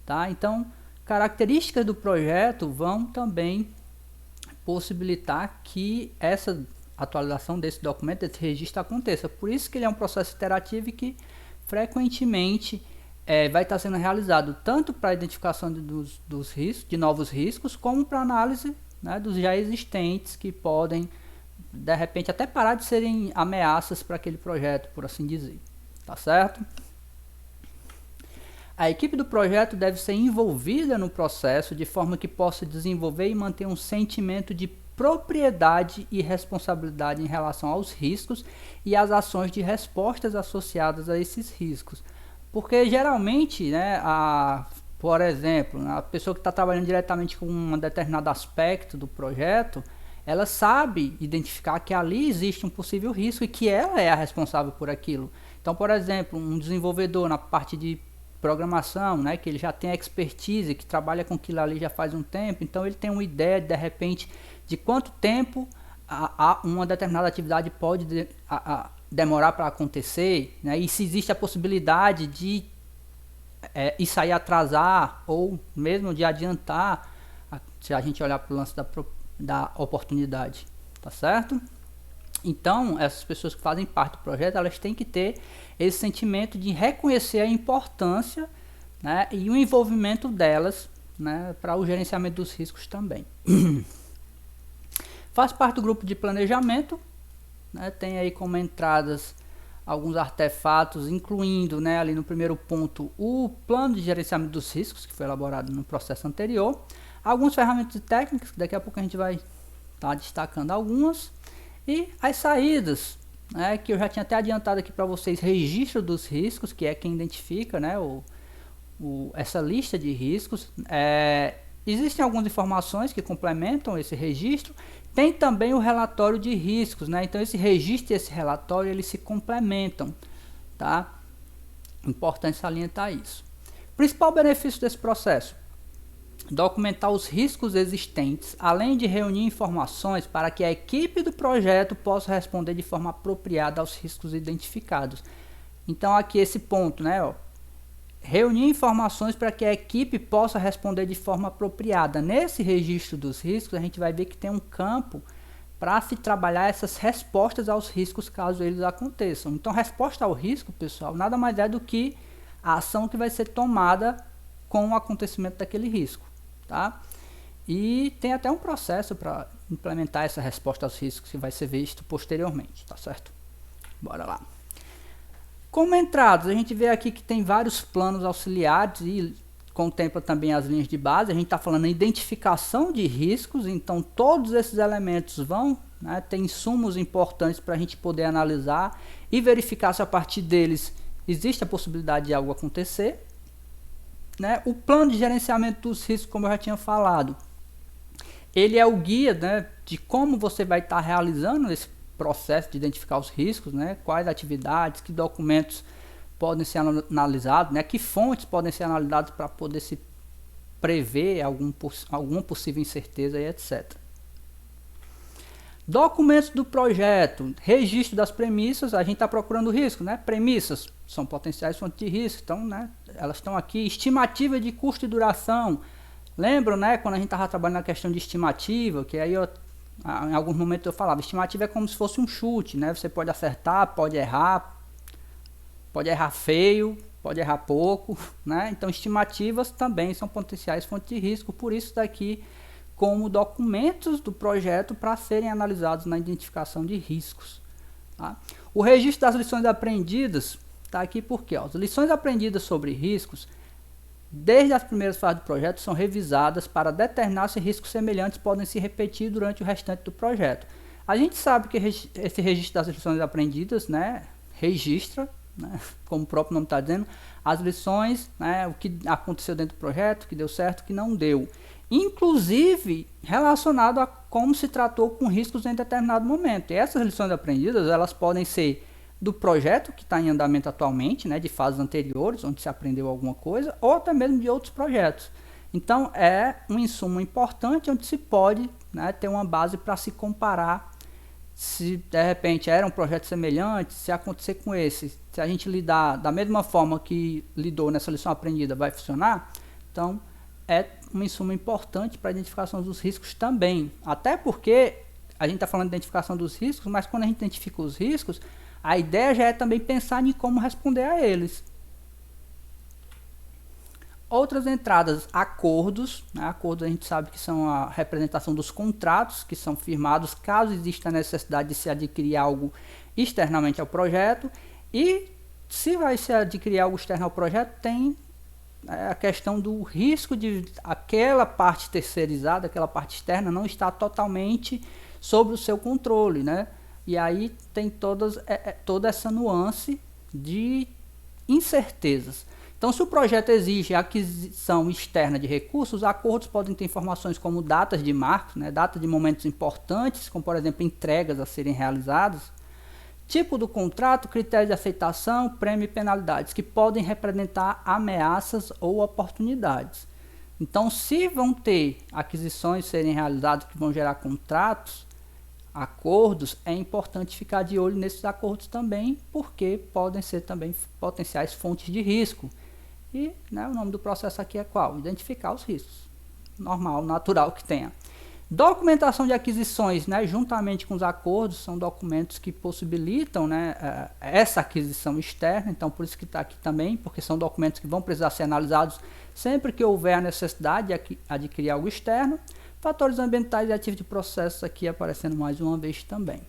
[SPEAKER 1] tá? Então, características do projeto vão também possibilitar que essa atualização desse documento, desse registro aconteça. Por isso que ele é um processo iterativo e que frequentemente vai estar sendo realizado tanto para a identificação dos riscos, de novos riscos, como para análise, né, dos já existentes que podem, de repente, até parar de serem ameaças para aquele projeto, por assim dizer. Tá certo? A equipe do projeto deve ser envolvida no processo de forma que possa desenvolver e manter um sentimento de propriedade e responsabilidade em relação aos riscos e às ações de respostas associadas a esses riscos. Porque geralmente, né, por exemplo, a pessoa que está trabalhando diretamente com um determinado aspecto do projeto, ela sabe identificar que ali existe um possível risco e que ela é a responsável por aquilo. Então, por exemplo, um desenvolvedor na parte de programação, né, que ele já tem expertise, que trabalha com aquilo ali já faz um tempo, então ele tem uma ideia, de repente, de quanto tempo uma determinada atividade pode demorar para acontecer, né, e se existe a possibilidade de isso aí atrasar ou mesmo de adiantar, se a gente olhar para o lance da oportunidade, tá certo? Então, essas pessoas que fazem parte do projeto, elas têm que ter esse sentimento de reconhecer a importância, né, e o envolvimento delas, né, para o gerenciamento dos riscos também. Faz parte do grupo de planejamento, né, tem aí como entradas alguns artefatos, incluindo, né, ali no primeiro ponto o plano de gerenciamento dos riscos, que foi elaborado no processo anterior, algumas ferramentas técnicas, que daqui a pouco a gente vai estar destacando algumas, e as saídas, né, que eu já tinha até adiantado aqui para vocês, registro dos riscos, que é quem identifica, né, essa lista de riscos. Existem algumas informações que complementam esse registro, tem também o relatório de riscos, né, então esse registro e esse relatório eles se complementam, tá? Importante salientar isso. Principal benefício desse processo: documentar os riscos existentes, além de reunir informações para que a equipe do projeto possa responder de forma apropriada aos riscos identificados. Então aqui esse ponto, né, ó, reunir informações para que a equipe possa responder de forma apropriada. Nesse registro dos riscos, a gente vai ver que tem um campo para se trabalhar essas respostas aos riscos caso eles aconteçam. Então, resposta ao risco, pessoal, nada mais é do que a ação que vai ser tomada com o acontecimento daquele risco, tá? E tem até um processo para implementar essa resposta aos riscos que vai ser visto posteriormente, tá certo? Bora lá. Como entradas, a gente vê aqui que tem vários planos auxiliares e contempla também as linhas de base. A gente está falando em identificação de riscos, então todos esses elementos vão, né, ter insumos importantes para a gente poder analisar e verificar se a partir deles existe a possibilidade de algo acontecer, né? O plano de gerenciamento dos riscos, como eu já tinha falado, ele é o guia, né, de como você vai estar realizando esse processo de identificar os riscos, né, quais atividades, que documentos podem ser analisados, né, que fontes podem ser analisadas para poder se prever alguma possível incerteza e etc. Documentos do projeto, registro das premissas. A gente está procurando risco, né? Premissas são potenciais fontes de risco, então, né, elas estão aqui. Estimativa de custo e duração. Lembram, né, quando a gente estava trabalhando na questão de estimativa, que aí em alguns momentos eu falava, estimativa é como se fosse um chute, né? Você pode acertar, pode errar feio, pode errar pouco, né? Então, estimativas também são potenciais fontes de risco, por isso daqui como documentos do projeto para serem analisados na identificação de riscos, tá? O registro das lições aprendidas está aqui porque as lições aprendidas sobre riscos, desde as primeiras fases do projeto, são revisadas para determinar se riscos semelhantes podem se repetir durante o restante do projeto. A gente sabe que esse registro das lições aprendidas, né, registra, né, como o próprio nome está dizendo, as lições, né, o que aconteceu dentro do projeto, o que deu certo, o que não deu. Inclusive relacionado a como se tratou com riscos em determinado momento. E essas lições aprendidas, elas podem ser do projeto que está em andamento atualmente, né, de fases anteriores, onde se aprendeu alguma coisa, ou até mesmo de outros projetos. Então é um insumo importante onde se pode, né, ter uma base para se comparar se de repente era um projeto semelhante, se acontecer com esse, se a gente lidar da mesma forma que lidou nessa lição aprendida, vai funcionar. Então é um insumo importante para a identificação dos riscos também, até porque a gente está falando de identificação dos riscos, mas quando a gente identifica os riscos, a ideia já é também pensar em como responder a eles. Outras entradas, acordos, né? Acordos a gente sabe que são a representação dos contratos que são firmados caso exista a necessidade de se adquirir algo externamente ao projeto, e se vai se adquirir algo externo ao projeto, tem a questão do risco de aquela parte terceirizada, aquela parte externa não estar totalmente sob o seu controle, né? E aí tem toda essa nuance de incertezas. Então, se o projeto exige aquisição externa de recursos, os acordos podem ter informações como datas de marcos, né, data de momentos importantes, como por exemplo entregas a serem realizadas, tipo do contrato, critério de aceitação, prêmio e penalidades, que podem representar ameaças ou oportunidades. Então, se vão ter aquisições serem realizadas que vão gerar contratos, acordos, é importante ficar de olho nesses acordos também, porque podem ser também potenciais fontes de risco. E, né, o nome do processo aqui é qual? Identificar os riscos. Normal, natural que tenha. Documentação de aquisições, né, juntamente com os acordos, são documentos que possibilitam, né, essa aquisição externa. Então, por isso que está aqui também, porque são documentos que vão precisar ser analisados sempre que houver a necessidade de adquirir algo externo. Fatores ambientais e ativos de processos aqui aparecendo mais uma vez também.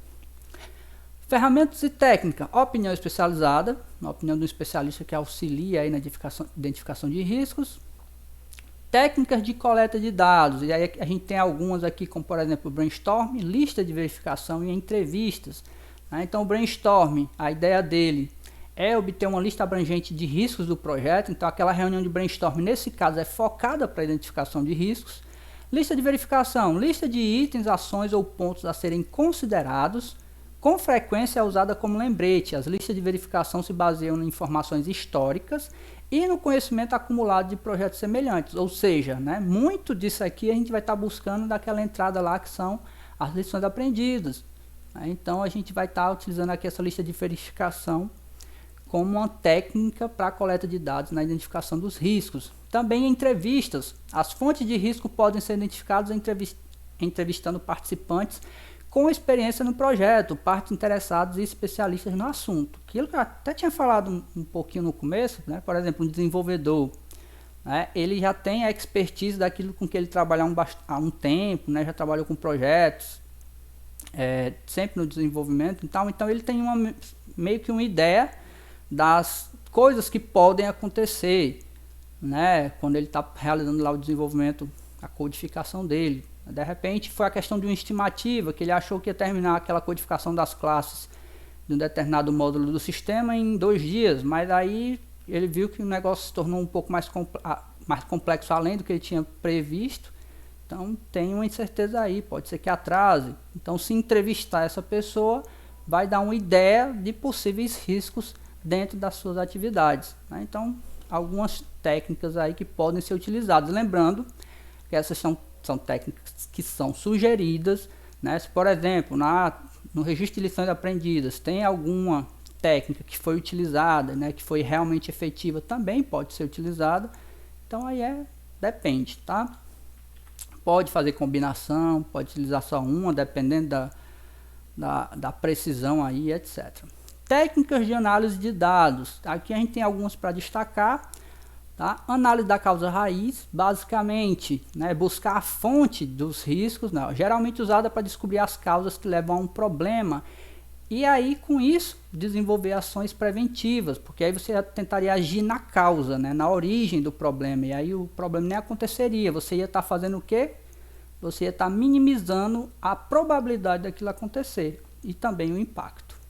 [SPEAKER 1] Ferramentas e técnica, opinião especializada, a opinião do especialista que auxilia aí na identificação de riscos. Técnicas de coleta de dados, e aí a gente tem algumas aqui, como por exemplo o brainstorm, lista de verificação e entrevistas. Então o brainstorm, a ideia dele é obter uma lista abrangente de riscos do projeto, então aquela reunião de brainstorm nesse caso é focada para a identificação de riscos. Lista de verificação, lista de itens, ações ou pontos a serem considerados Com frequência é usada como lembrete. As listas de verificação se baseiam em informações históricas e no conhecimento acumulado de projetos semelhantes. Ou seja, né, muito disso aqui a gente vai estar buscando daquela entrada lá que são as lições aprendidas. Então a gente vai estar utilizando aqui essa lista de verificação como uma técnica para a coleta de dados na identificação dos riscos. Também em entrevistas. As fontes de risco podem ser identificadas entrevistando participantes com experiência no projeto, partes interessadas e especialistas no assunto. Aquilo que eu até tinha falado um pouquinho no começo, né? Por exemplo, um desenvolvedor, né? Ele já tem a expertise daquilo com que ele trabalha há um tempo, né? Já trabalhou com projetos, sempre no desenvolvimento, então ele tem meio que uma ideia das coisas que podem acontecer, né? Quando ele está realizando lá o desenvolvimento, a codificação dele. De repente foi a questão de uma estimativa, que ele achou que ia terminar aquela codificação das classes de um determinado módulo do sistema em 2 dias, mas aí ele viu que o negócio se tornou um pouco mais complexo além do que ele tinha previsto. Então tem uma incerteza aí, pode ser que atrase. Então se entrevistar essa pessoa vai dar uma ideia de possíveis riscos dentro das suas atividades, né? Então algumas técnicas aí que podem ser utilizadas, lembrando que essas são técnicas que são sugeridas, né? Se, por exemplo, no registro de lições aprendidas tem alguma técnica que foi utilizada, né, que foi realmente efetiva, também pode ser utilizada. Então aí depende, tá? Pode fazer combinação, pode utilizar só uma, dependendo da precisão aí, etc. Técnicas de análise de dados. Aqui a gente tem algumas para destacar. Tá? Análise da causa raiz, basicamente, né, buscar a fonte dos riscos, né, geralmente usada para descobrir as causas que levam a um problema. E aí, com isso, desenvolver ações preventivas, porque aí você tentaria agir na causa, né, na origem do problema. E aí o problema nem aconteceria. Você ia estar fazendo o quê? Você ia estar minimizando a probabilidade daquilo acontecer e também o impacto.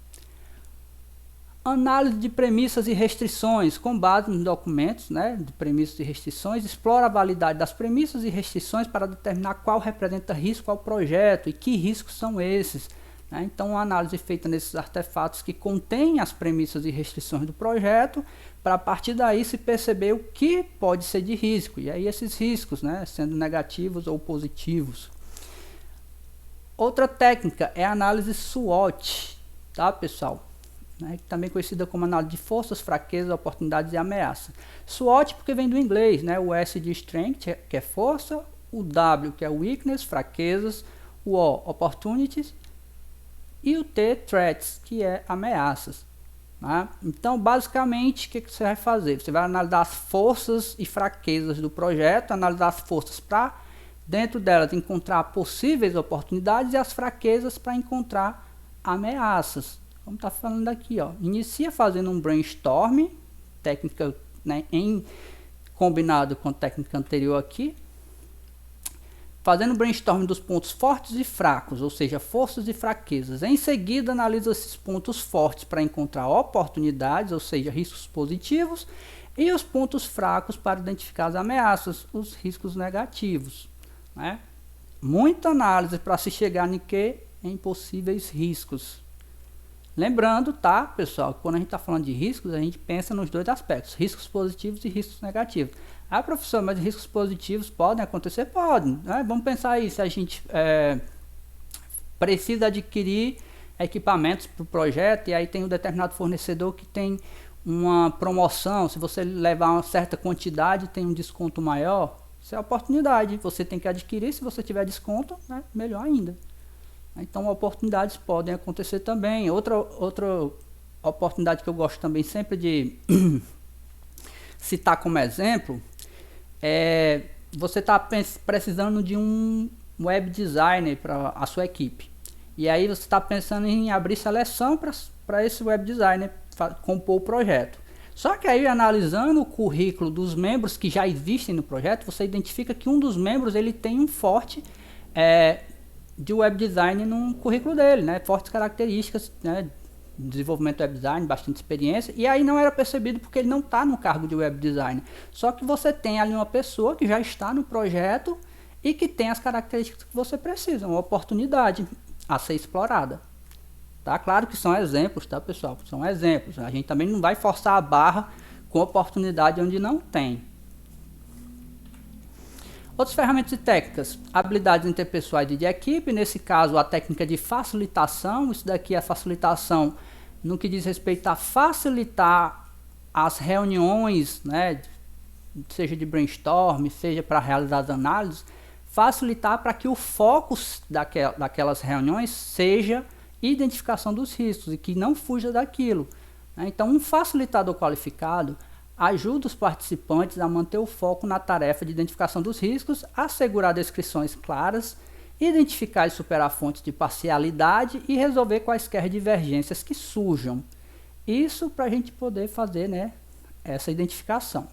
[SPEAKER 1] Análise de premissas e restrições, com base nos documentos, né, de premissas e restrições, explora a validade das premissas e restrições para determinar qual representa risco ao projeto e que riscos são esses, né? Então, uma análise feita nesses artefatos que contêm as premissas e restrições do projeto, para a partir daí se perceber o que pode ser de risco, e aí esses riscos, né, sendo negativos ou positivos. Outra técnica é a análise SWOT, tá, pessoal? Né, também conhecida como análise de forças, fraquezas, oportunidades e ameaças. SWOT porque vem do inglês, né? O S de strength, que é força, o W, que é weakness, fraquezas, o O, opportunities, e o T, threats, que é ameaças. Né? Então, basicamente, o que você vai fazer? Você vai analisar as forças e fraquezas do projeto, analisar as forças para, dentro delas, encontrar possíveis oportunidades e as fraquezas para encontrar ameaças. Como está falando aqui, ó, inicia fazendo um brainstorm, técnica, né, em combinado com a técnica anterior aqui, fazendo brainstorm dos pontos fortes e fracos, ou seja, forças e fraquezas. Em seguida, analisa esses pontos fortes para encontrar oportunidades, ou seja, riscos positivos, e os pontos fracos para identificar as ameaças, os riscos negativos, né? Muita análise para se chegar em possíveis riscos. Lembrando, tá, pessoal, que quando a gente está falando de riscos, a gente pensa nos 2 aspectos, riscos positivos e riscos negativos. Ah, professor, mas riscos positivos podem acontecer? Podem, né? Vamos pensar aí, se a gente precisa adquirir equipamentos para o projeto, e aí tem um determinado fornecedor que tem uma promoção, se você levar uma certa quantidade, tem um desconto maior, isso é oportunidade, você tem que adquirir, se você tiver desconto, né, melhor ainda. Então oportunidades podem acontecer também. Outra oportunidade que eu gosto também sempre de citar como exemplo é você está precisando de um web designer para a sua equipe. E aí você está pensando em abrir seleção para esse web designer compor o projeto. Só que aí, analisando o currículo dos membros que já existem no projeto, você identifica que um dos membros ele tem um forte de web design no currículo dele, né? Fortes características, né? Desenvolvimento web design, bastante experiência, e aí não era percebido porque ele não está no cargo de web design. Só que você tem ali uma pessoa que já está no projeto e que tem as características que você precisa, uma oportunidade a ser explorada. Tá claro que são exemplos, tá, pessoal? São exemplos. A gente também não vai forçar a barra com oportunidade onde não tem. Outras ferramentas e técnicas, habilidades interpessoais e de equipe, nesse caso a técnica de facilitação, isso daqui é a facilitação no que diz respeito a facilitar as reuniões, né, seja de brainstorm, seja para realizar as análises, facilitar para que o foco daquelas reuniões seja identificação dos riscos e que não fuja daquilo. Então, um facilitador qualificado ajuda os participantes a manter o foco na tarefa de identificação dos riscos, assegurar descrições claras, identificar e superar fontes de parcialidade e resolver quaisquer divergências que surjam. Isso para a gente poder fazer, né, essa identificação.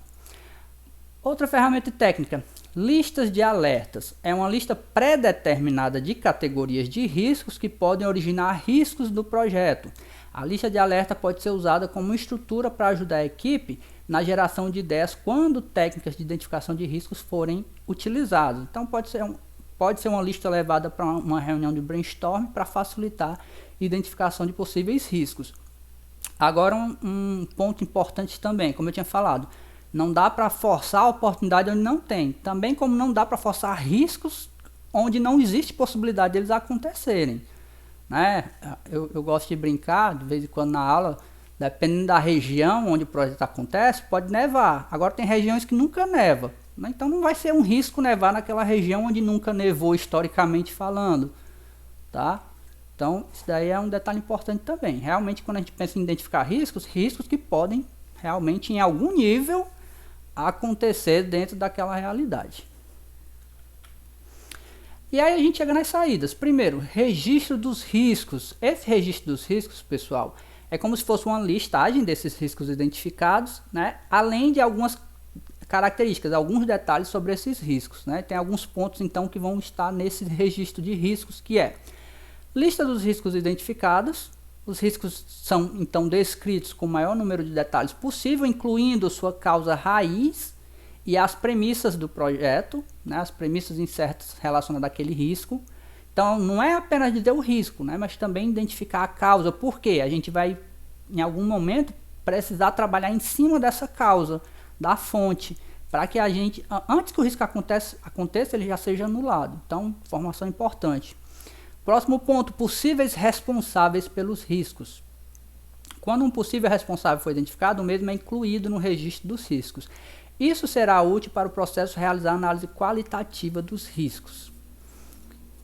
[SPEAKER 1] Outra ferramenta técnica, listas de alertas. É uma lista pré-determinada de categorias de riscos que podem originar riscos do projeto. A lista de alerta pode ser usada como estrutura para ajudar a equipe na geração de ideias quando técnicas de identificação de riscos forem utilizadas. Então pode ser uma lista levada para uma reunião de brainstorm para facilitar a identificação de possíveis riscos. Agora um ponto importante também, como eu tinha falado, não dá para forçar a oportunidade onde não tem. Também como não dá para forçar riscos onde não existe possibilidade deles acontecerem. Né? Eu gosto de brincar, de vez em quando na aula, dependendo da região onde o projeto acontece, pode nevar. Agora tem regiões que nunca neva. Né? Então não vai ser um risco nevar naquela região onde nunca nevou historicamente falando. Tá? Então isso daí é um detalhe importante também. Realmente quando a gente pensa em identificar riscos que podem realmente em algum nível acontecer dentro daquela realidade. E aí a gente chega nas saídas. Primeiro, registro dos riscos. Esse registro dos riscos, pessoal, é como se fosse uma listagem desses riscos identificados, né? Além de algumas características, alguns detalhes sobre esses riscos, né? Tem alguns pontos então que vão estar nesse registro de riscos, que é lista dos riscos identificados. Os riscos são então descritos com o maior número de detalhes possível, incluindo sua causa raiz e as premissas do projeto, né, as premissas incertas relacionadas àquele risco. Então não é apenas dizer o risco, né, mas também identificar a causa, porque a gente vai em algum momento precisar trabalhar em cima dessa causa, da fonte, para que a gente, antes que o risco aconteça, ele já seja anulado. Então, informação importante. Próximo ponto, possíveis responsáveis pelos riscos. Quando um possível responsável for identificado, o mesmo é incluído no registro dos riscos. Isso será útil para o processo realizar análise qualitativa dos riscos.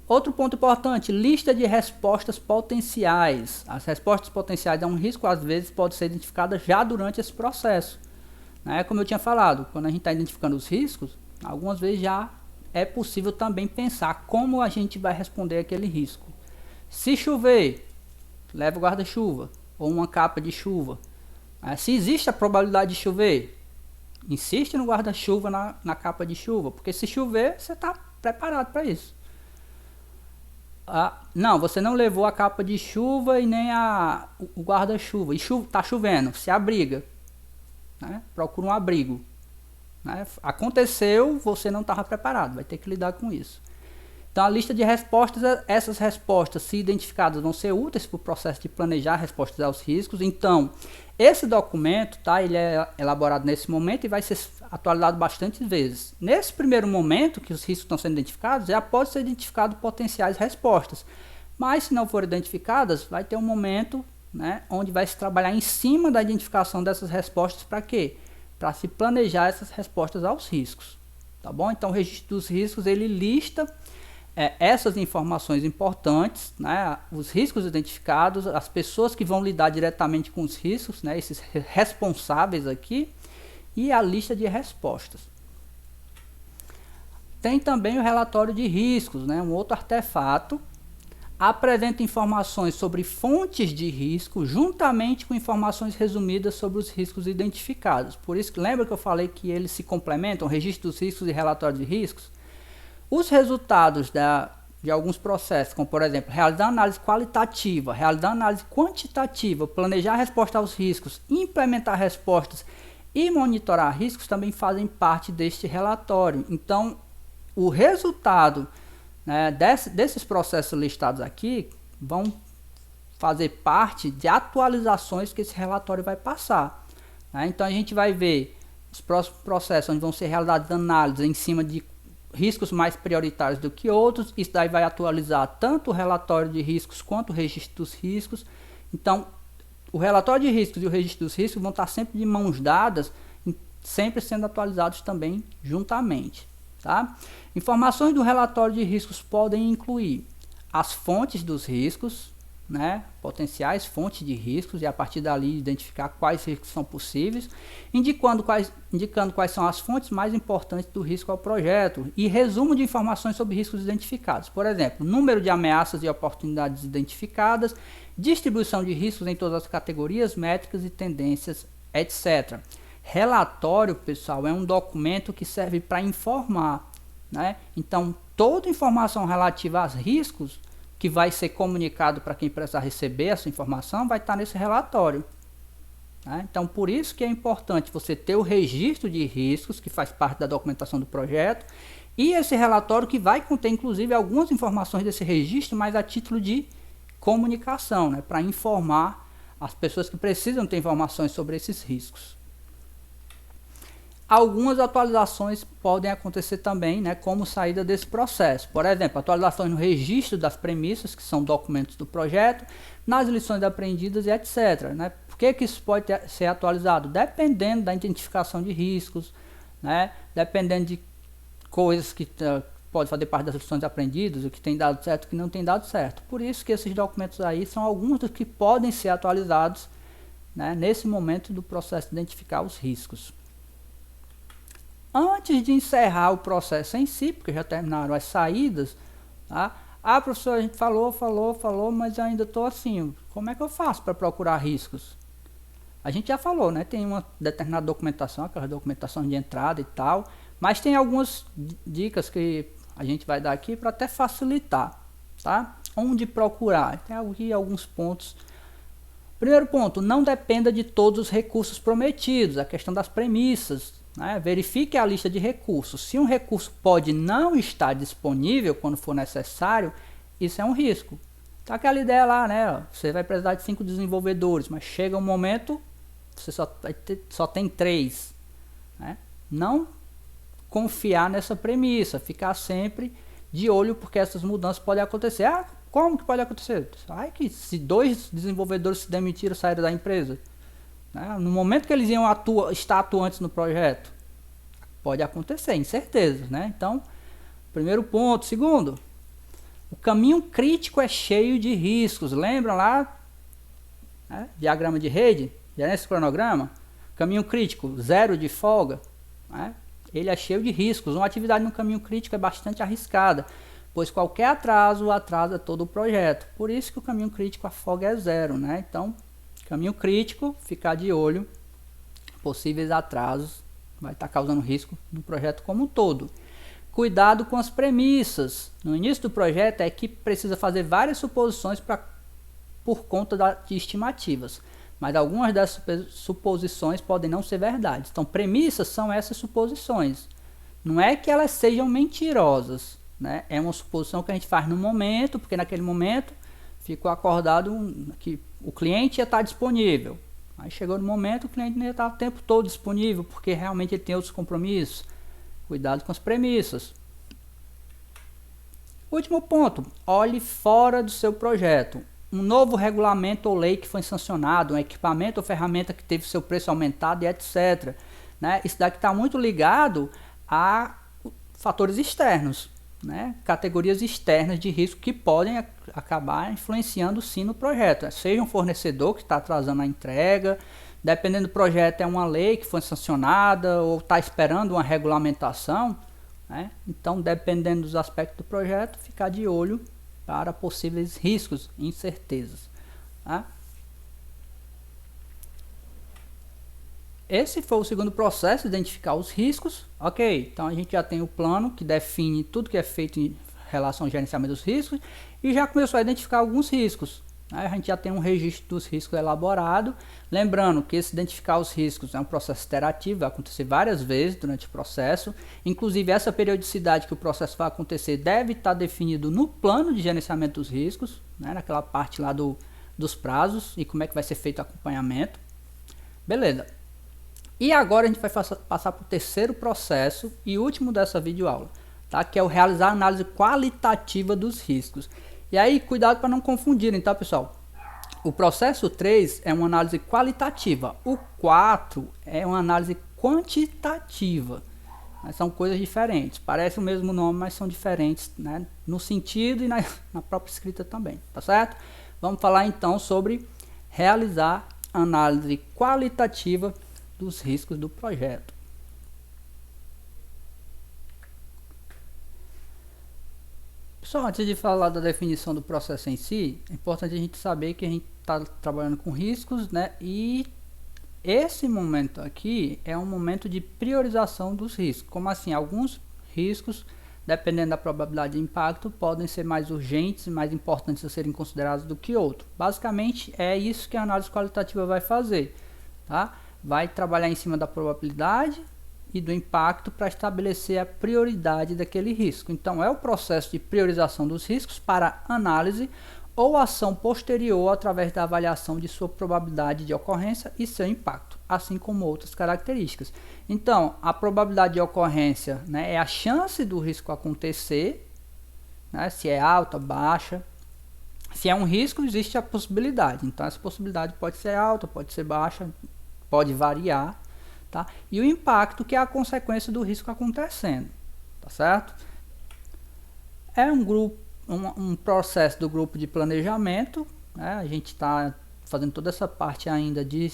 [SPEAKER 1] Outro ponto importante, lista de respostas potenciais. As respostas potenciais a um risco, às vezes, podem ser identificadas já durante esse processo. Né? Como eu tinha falado, quando a gente está identificando os riscos, algumas vezes já é possível também pensar como a gente vai responder aquele risco. Se chover, leva o guarda-chuva ou uma capa de chuva. Se existe a probabilidade de chover, insiste no guarda-chuva, na capa de chuva, porque se chover, você está preparado para isso. Não, você não levou a capa de chuva e nem o guarda-chuva, e está chovendo, se abriga, né? Procura um abrigo. Né? Aconteceu, você não estava preparado, vai ter que lidar com isso. Então a lista de respostas, essas respostas se identificadas vão ser úteis para o processo de planejar respostas aos riscos. Então esse documento, tá, ele é elaborado nesse momento e vai ser atualizado bastante vezes. Nesse primeiro momento que os riscos estão sendo identificados, já pode ser identificado potenciais respostas, mas se não forem identificadas, vai ter um momento, né, onde vai se trabalhar em cima da identificação dessas respostas. Para quê? Para se planejar essas respostas aos riscos, tá bom? Então o registro dos riscos, ele lista essas informações importantes, né, os riscos identificados, as pessoas que vão lidar diretamente com os riscos, né, esses responsáveis aqui, e a lista de respostas. Tem também o relatório de riscos, né, um outro artefato, apresenta informações sobre fontes de risco, juntamente com informações resumidas sobre os riscos identificados. Por isso, lembra que eu falei que eles se complementam, registro dos riscos e relatório de riscos? Os resultados de alguns processos, como por exemplo, realizar análise qualitativa, realizar análise quantitativa, planejar a resposta aos riscos, implementar respostas e monitorar riscos, também fazem parte deste relatório. Então, o resultado, né, desses processos listados aqui vão fazer parte de atualizações que esse relatório vai passar, né? Então a gente vai ver os próximos processos onde vão ser realizadas análises em cima de riscos mais prioritários do que outros. Isso daí vai atualizar tanto o relatório de riscos quanto o registro dos riscos. Então, o relatório de riscos e o registro dos riscos vão estar sempre de mãos dadas, sempre sendo atualizados também juntamente, tá? Informações do relatório de riscos podem incluir as fontes dos riscos, né, potenciais fontes de riscos, e a partir dali identificar quais riscos são possíveis, indicando quais são as fontes mais importantes do risco ao projeto, e resumo de informações sobre riscos identificados. Por exemplo, número de ameaças e oportunidades identificadas, distribuição de riscos em todas as categorias, métricas e tendências, etc. Relatório, pessoal, é um documento que serve para informar, né? Então, toda informação relativa aos riscos que vai ser comunicado para quem precisar receber essa informação vai estar nesse relatório, né? Então, por isso que é importante você ter o registro de riscos, que faz parte da documentação do projeto, e esse relatório que vai conter, inclusive, algumas informações desse registro, mas a título de comunicação, né? Para informar as pessoas que precisam ter informações sobre esses riscos. Algumas atualizações podem acontecer também, né, como saída desse processo. Por exemplo, atualizações no registro das premissas, que são documentos do projeto, nas lições aprendidas e etc. Né? Por que isso pode ser atualizado? Dependendo da identificação de riscos, né? Dependendo de coisas que pode fazer parte das lições aprendidas, o que tem dado certo e o que não tem dado certo. Por isso que esses documentos aí são alguns dos que podem ser atualizados, né, nesse momento do processo de identificar os riscos. Antes de encerrar o processo em si, porque já terminaram as saídas, tá? Ah, professor, a gente falou, mas eu ainda estou assim, como é que eu faço para procurar riscos? A gente já falou, né? Tem uma determinada documentação, aquela documentação de entrada e tal, mas tem algumas dicas que a gente vai dar aqui para até facilitar, tá? Onde procurar? Tem aqui alguns pontos. Primeiro ponto, não dependa de todos os recursos prometidos, a questão das premissas. Né? Verifique a lista de recursos. Se um recurso pode não estar disponível quando for necessário, isso é um risco. Então aquela ideia lá, né? Você vai precisar de 5 desenvolvedores, mas chega um momento, você só tem 3. Né? Não confiar nessa premissa, ficar sempre de olho, porque essas mudanças podem acontecer. Ah, como que pode acontecer? Ai, que se 2 desenvolvedores se demitiram, saíram da empresa. No momento que eles iam estar atuantes no projeto, pode acontecer, incertezas, né? Então, primeiro ponto. Segundo, o caminho crítico é cheio de riscos. Lembram lá, né? Diagrama de rede, gerência cronograma, caminho crítico, 0 de folga, né? Ele é cheio de riscos. Uma atividade no caminho crítico é bastante arriscada, pois qualquer atraso atrasa todo o projeto. Por isso que o caminho crítico, a folga é 0, né? Então, caminho crítico, ficar de olho, possíveis atrasos, vai estar causando risco no projeto como um todo. Cuidado com as premissas. No início do projeto, a equipe precisa fazer várias suposições por conta de estimativas, mas algumas dessas suposições podem não ser verdade. Então, premissas são essas suposições. Não é que elas sejam mentirosas, né? É uma suposição que a gente faz no momento, porque naquele momento ficou acordado que o cliente ia estar disponível. Aí chegou no momento, o cliente não ia estar o tempo todo disponível, porque realmente ele tem outros compromissos. Cuidado com as premissas. Último ponto, olhe fora do seu projeto. Um novo regulamento ou lei que foi sancionado, um equipamento ou ferramenta que teve seu preço aumentado e etc. Né? Isso daqui está muito ligado a fatores externos. Né? Categorias externas de risco que podem acabar influenciando sim no projeto, seja um fornecedor que está atrasando a entrega, dependendo do projeto é uma lei que foi sancionada ou está esperando uma regulamentação, né? Então dependendo dos aspectos do projeto, ficar de olho para possíveis riscos e incertezas, tá? Esse foi o segundo processo, identificar os riscos. Ok, então a gente já tem o plano que define tudo que é feito em relação ao gerenciamento dos riscos e já começou a identificar alguns riscos. A gente já tem um registro dos riscos elaborado. Lembrando que esse identificar os riscos é um processo iterativo, vai acontecer várias vezes durante o processo. Inclusive essa periodicidade que o processo vai acontecer deve estar definido no plano de gerenciamento dos riscos, né, naquela parte lá dos prazos e como é que vai ser feito o acompanhamento. Beleza. E agora a gente vai passar para o terceiro processo e último dessa videoaula, tá? Que é o realizar a análise qualitativa dos riscos. E aí, cuidado para não confundirem, tá, pessoal? O processo 3 é uma análise qualitativa, o 4 é uma análise quantitativa. Mas são coisas diferentes, parece o mesmo nome, mas são diferentes, né, no sentido e na própria escrita também, tá certo? Vamos falar então sobre realizar análise qualitativa dos riscos do projeto. Pessoal, antes de falar da definição do processo em si, é importante a gente saber que a gente está trabalhando com riscos, né? E esse momento aqui é um momento de priorização dos riscos. Como assim? Alguns riscos, dependendo da probabilidade de impacto, podem ser mais urgentes e mais importantes a serem considerados do que outros. Basicamente, é isso que a análise qualitativa vai fazer, tá? Vai trabalhar em cima da probabilidade e do impacto para estabelecer a prioridade daquele risco. Então, é o processo de priorização dos riscos para análise ou ação posterior através da avaliação de sua probabilidade de ocorrência e seu impacto, assim como outras características. Então, a probabilidade de ocorrência, né, é a chance do risco acontecer, né, se é alta, baixa. Se é um risco, existe a possibilidade. Então, essa possibilidade pode ser alta, pode ser baixa, pode variar. Tá? E o impacto, que é a consequência do risco acontecendo, tá certo? É um processo do grupo de planejamento, né? A gente está fazendo toda essa parte ainda de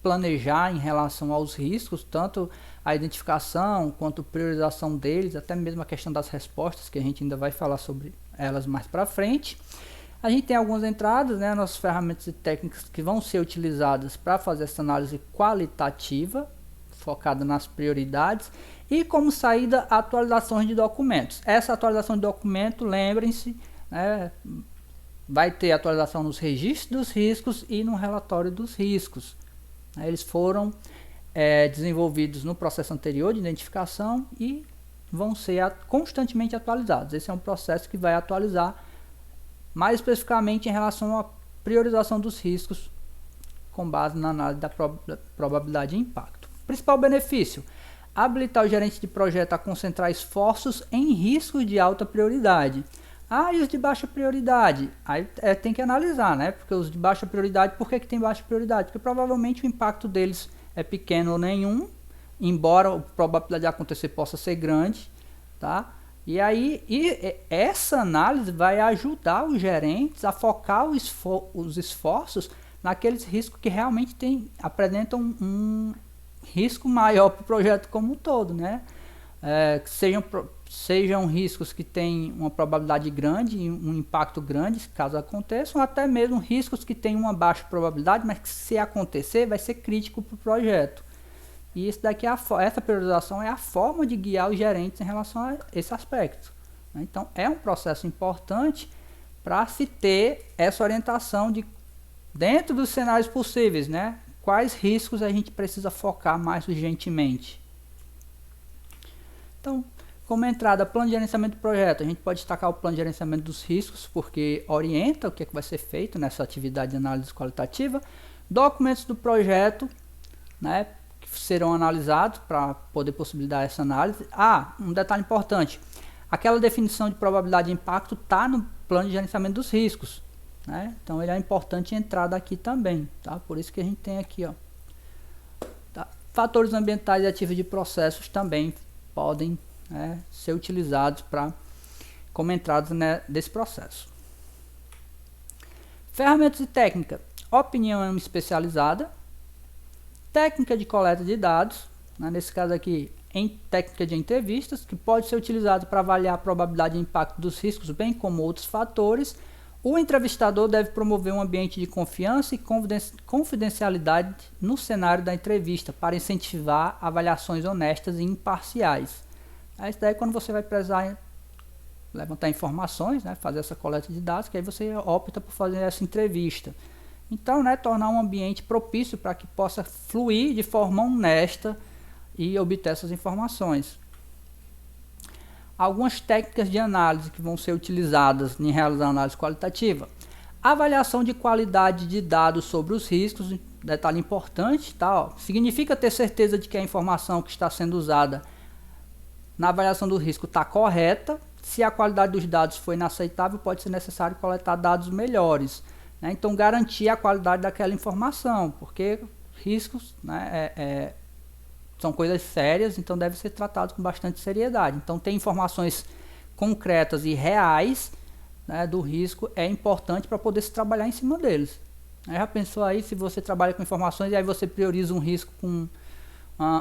[SPEAKER 1] planejar em relação aos riscos, tanto a identificação quanto a priorização deles, até mesmo a questão das respostas, que a gente ainda vai falar sobre elas mais para frente. A gente tem algumas entradas, né, nossas ferramentas e técnicas que vão ser utilizadas para fazer essa análise qualitativa, focada nas prioridades, e como saída, atualizações de documentos. Essa atualização de documento, lembrem-se, né, vai ter atualização nos registros dos riscos e no relatório dos riscos. Eles foram desenvolvidos no processo anterior de identificação e vão ser constantemente atualizados. Esse é um processo que vai atualizar mais especificamente em relação à priorização dos riscos com base na análise da probabilidade de impacto. Principal benefício: habilitar o gerente de projeto a concentrar esforços em riscos de alta prioridade. Ah, e os de baixa prioridade? Aí tem que analisar, né? Porque os de baixa prioridade, por que tem baixa prioridade? Porque provavelmente o impacto deles é pequeno ou nenhum, embora a probabilidade de acontecer possa ser grande, tá? E aí, essa análise vai ajudar os gerentes a focar os esforços naqueles riscos que realmente apresentam um risco maior para o projeto como um todo, né? Sejam riscos que têm uma probabilidade grande e um impacto grande, caso aconteçam, ou até mesmo riscos que têm uma baixa probabilidade, mas que, se acontecer, vai ser crítico para o projeto. E isso daqui essa priorização é a forma de guiar os gerentes em relação a esse aspecto. Então, é um processo importante para se ter essa orientação de, dentro dos cenários possíveis, né? Quais riscos a gente precisa focar mais urgentemente. Então, como entrada, plano de gerenciamento do projeto, a gente pode destacar o plano de gerenciamento dos riscos, porque orienta o que vai ser feito nessa atividade de análise qualitativa. Documentos do projeto, né, que serão analisados para poder possibilitar essa análise. Um detalhe importante: aquela definição de probabilidade de impacto está no plano de gerenciamento dos riscos, né? Então ele é importante entrar daqui também, tá? Por isso que a gente tem aqui, ó, tá? Fatores ambientais e ativos de processos também podem ser utilizados como entradas, né, desse processo. Ferramentas e técnica: opinião especializada, técnica de coleta de dados, né, nesse caso aqui, em técnica de entrevistas, que pode ser utilizado para avaliar a probabilidade de impacto dos riscos, bem como outros fatores. O entrevistador deve promover um ambiente de confiança e confidencialidade no cenário da entrevista para incentivar avaliações honestas e imparciais. Isso daí é quando você vai precisar levantar informações, né, fazer essa coleta de dados, que aí você opta por fazer essa entrevista. Então, né, tornar um ambiente propício para que possa fluir de forma honesta e obter essas informações. Algumas técnicas de análise que vão ser utilizadas em realizar análise qualitativa: Avaliação de qualidade de dados sobre os riscos, detalhe importante, tá? Ó, significa ter certeza de que a informação que está sendo usada na avaliação do risco está correta. Se a qualidade dos dados for inaceitável, pode ser necessário coletar dados melhores, né? Então, garantir a qualidade daquela informação, porque riscos, né, são coisas sérias, então devem ser tratados com bastante seriedade. Então, ter informações concretas e reais, né, do risco é importante para poder se trabalhar em cima deles. Já pensou aí, se você trabalha com informações e aí você prioriza um risco com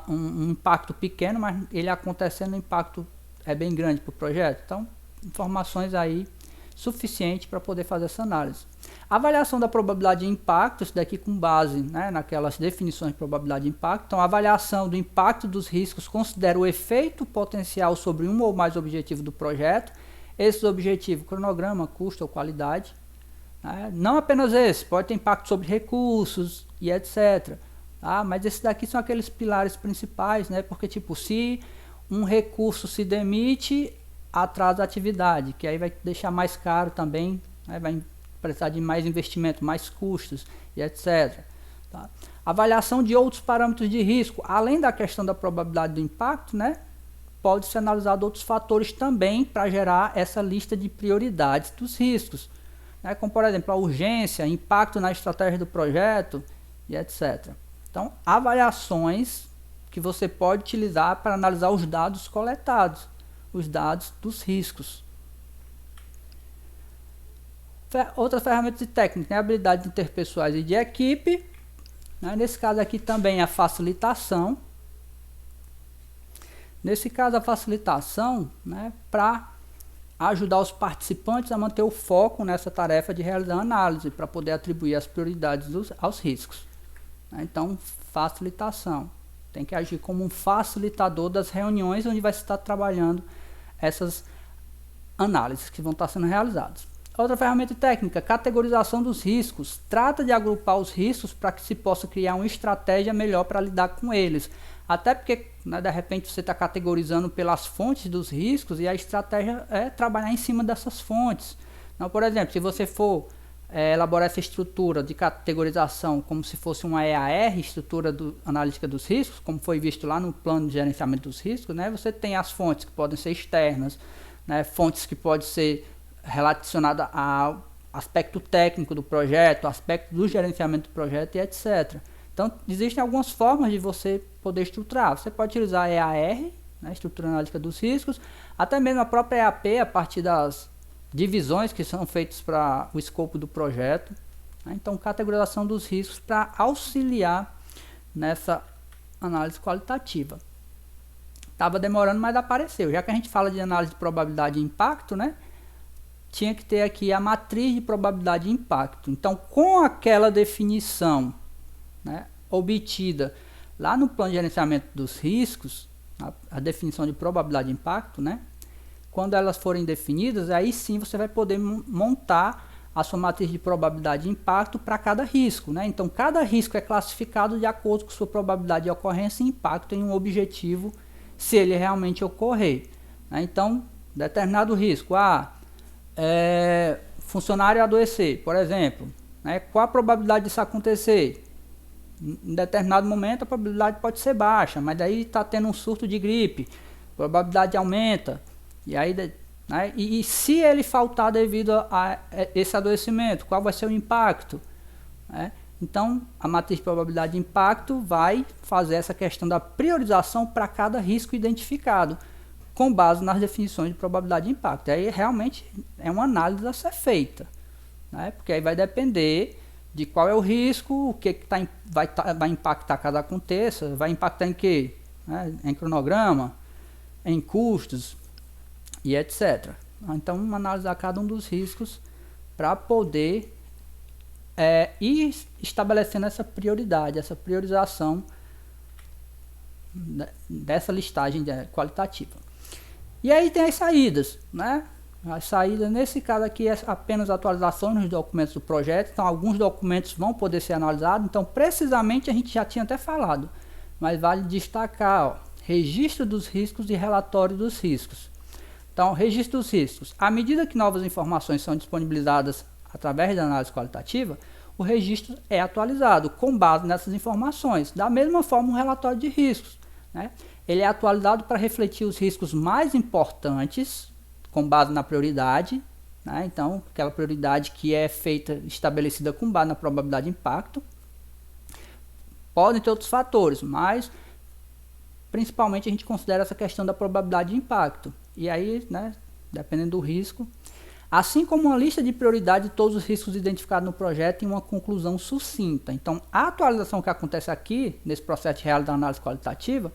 [SPEAKER 1] um impacto pequeno, mas ele acontecendo, o impacto é bem grande para o projeto? Então, informações aí suficiente para poder fazer essa análise. Avaliação da probabilidade de impacto, isso daqui com base, né, naquelas definições de probabilidade de impacto. Então, a avaliação do impacto dos riscos considera o efeito potencial sobre um ou mais objetivos do projeto. Esses objetivos, cronograma, custo ou qualidade. Né? Não apenas esse, pode ter impacto sobre recursos e etc. Tá? Mas esses daqui são aqueles pilares principais, né? Porque tipo, se um recurso se demite, atrasa a atividade, que aí vai deixar mais caro também, né? Vai precisar de mais investimento, mais custos e etc. Tá? Avaliação de outros parâmetros de risco, além da questão da probabilidade do impacto, né? Pode ser analisado outros fatores também para gerar essa lista de prioridades dos riscos, né? Como por exemplo a urgência, impacto na estratégia do projeto e etc. Então, avaliações que você pode utilizar para analisar os dados coletados, os dados dos riscos. Outras ferramentas de técnica, né? Habilidades interpessoais e de equipe, né? Nesse caso aqui também a facilitação. Nesse caso, a facilitação, né, para ajudar os participantes a manter o foco nessa tarefa de realizar a análise, para poder atribuir as prioridades aos riscos. Então, facilitação. Tem que agir como um facilitador das reuniões onde vai estar trabalhando essas análises que vão estar sendo realizadas. Outra ferramenta técnica, categorização dos riscos. Trata de agrupar os riscos para que se possa criar uma estratégia melhor para lidar com eles. Até porque, né, de repente, você está categorizando pelas fontes dos riscos e a estratégia é trabalhar em cima dessas fontes. Então, por exemplo, se você for elaborar essa estrutura de categorização como se fosse uma EAR, estrutura analítica dos riscos, como foi visto lá no plano de gerenciamento dos riscos, né, você tem as fontes que podem ser externas, né, fontes que podem ser relacionadas ao aspecto técnico do projeto, aspecto do gerenciamento do projeto e etc. Então, existem algumas formas de você poder estruturar. Você pode utilizar a EAR, né, estrutura analítica dos riscos, até mesmo a própria EAP, a partir das divisões que são feitas para o escopo do projeto. Né? Então, categorização dos riscos para auxiliar nessa análise qualitativa. Estava demorando, mas apareceu. Já que a gente fala de análise de probabilidade de impacto, né, tinha que ter aqui a matriz de probabilidade de impacto. Então, com aquela definição, né, obtida lá no plano de gerenciamento dos riscos, a definição de probabilidade de impacto, né, quando elas forem definidas, aí sim você vai poder montar a sua matriz de probabilidade de impacto para cada risco, né? Então, cada risco é classificado de acordo com sua probabilidade de ocorrência e impacto em um objetivo, se ele realmente ocorrer. Né? Então, determinado risco, funcionário adoecer, por exemplo, né? Qual a probabilidade disso acontecer? Em determinado momento a probabilidade pode ser baixa, mas daí está tendo um surto de gripe, a probabilidade aumenta, e aí, né, e se ele faltar devido a esse adoecimento, qual vai ser o impacto? Né? Então, a matriz de probabilidade de impacto vai fazer essa questão da priorização para cada risco identificado, com base nas definições de probabilidade de impacto. E aí realmente é uma análise a ser feita, né? Porque aí vai depender de qual é o risco, o que vai impactar caso aconteça, vai impactar em quê? Né? Em cronograma, em custos e etc. Então, analisar cada um dos riscos para poder ir estabelecendo essa prioridade, essa priorização dessa listagem qualitativa. E aí tem as saídas, né? As saídas, nesse caso aqui, é apenas atualização nos documentos do projeto. Então, alguns documentos vão poder ser analisados. Então, precisamente, a gente já tinha até falado, mas vale destacar, ó, registro dos riscos e relatório dos riscos. Então, registro dos riscos. À medida que novas informações são disponibilizadas através da análise qualitativa, o registro é atualizado com base nessas informações. Da mesma forma, um relatório de riscos, né? Ele é atualizado para refletir os riscos mais importantes, com base na prioridade, né? Então, aquela prioridade que é estabelecida com base na probabilidade de impacto. Podem ter outros fatores, mas principalmente a gente considera essa questão da probabilidade de impacto. E aí, né, dependendo do risco, assim como uma lista de prioridade de todos os riscos identificados no projeto em uma conclusão sucinta. Então, a atualização que acontece aqui, nesse processo de real da análise qualitativa,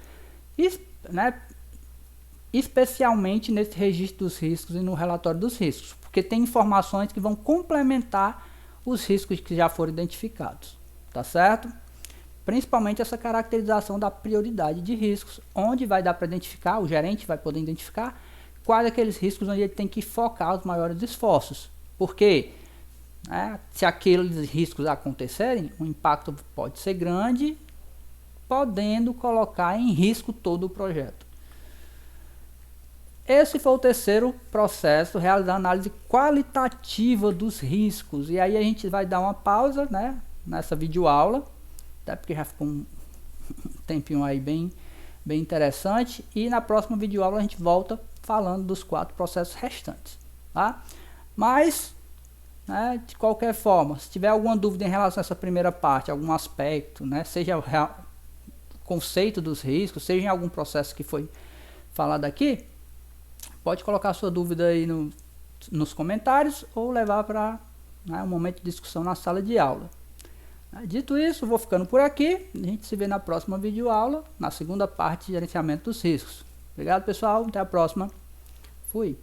[SPEAKER 1] né, especialmente nesse registro dos riscos e no relatório dos riscos, porque tem informações que vão complementar os riscos que já foram identificados, tá certo? Principalmente essa caracterização da prioridade de riscos, onde vai dar para identificar, o gerente vai poder identificar quais aqueles riscos onde ele tem que focar os maiores esforços. Porque, né, se aqueles riscos acontecerem, o impacto pode ser grande, podendo colocar em risco todo o projeto. Esse foi o terceiro processo, realizar a análise qualitativa dos riscos. E aí a gente vai dar uma pausa, né, nessa videoaula, até porque já ficou um tempinho aí bem interessante. E na próxima videoaula a gente volta falando dos 4 processos restantes, tá? Mas, né, de qualquer forma, se tiver alguma dúvida em relação a essa primeira parte, algum aspecto, né, seja o conceito dos riscos, seja em algum processo que foi falado aqui, pode colocar sua dúvida aí nos comentários ou levar para, né, um momento de discussão na sala de aula. Dito isso, vou ficando por aqui. A gente se vê na próxima videoaula, na segunda parte de gerenciamento dos riscos. Obrigado, pessoal. Até a próxima. Fui.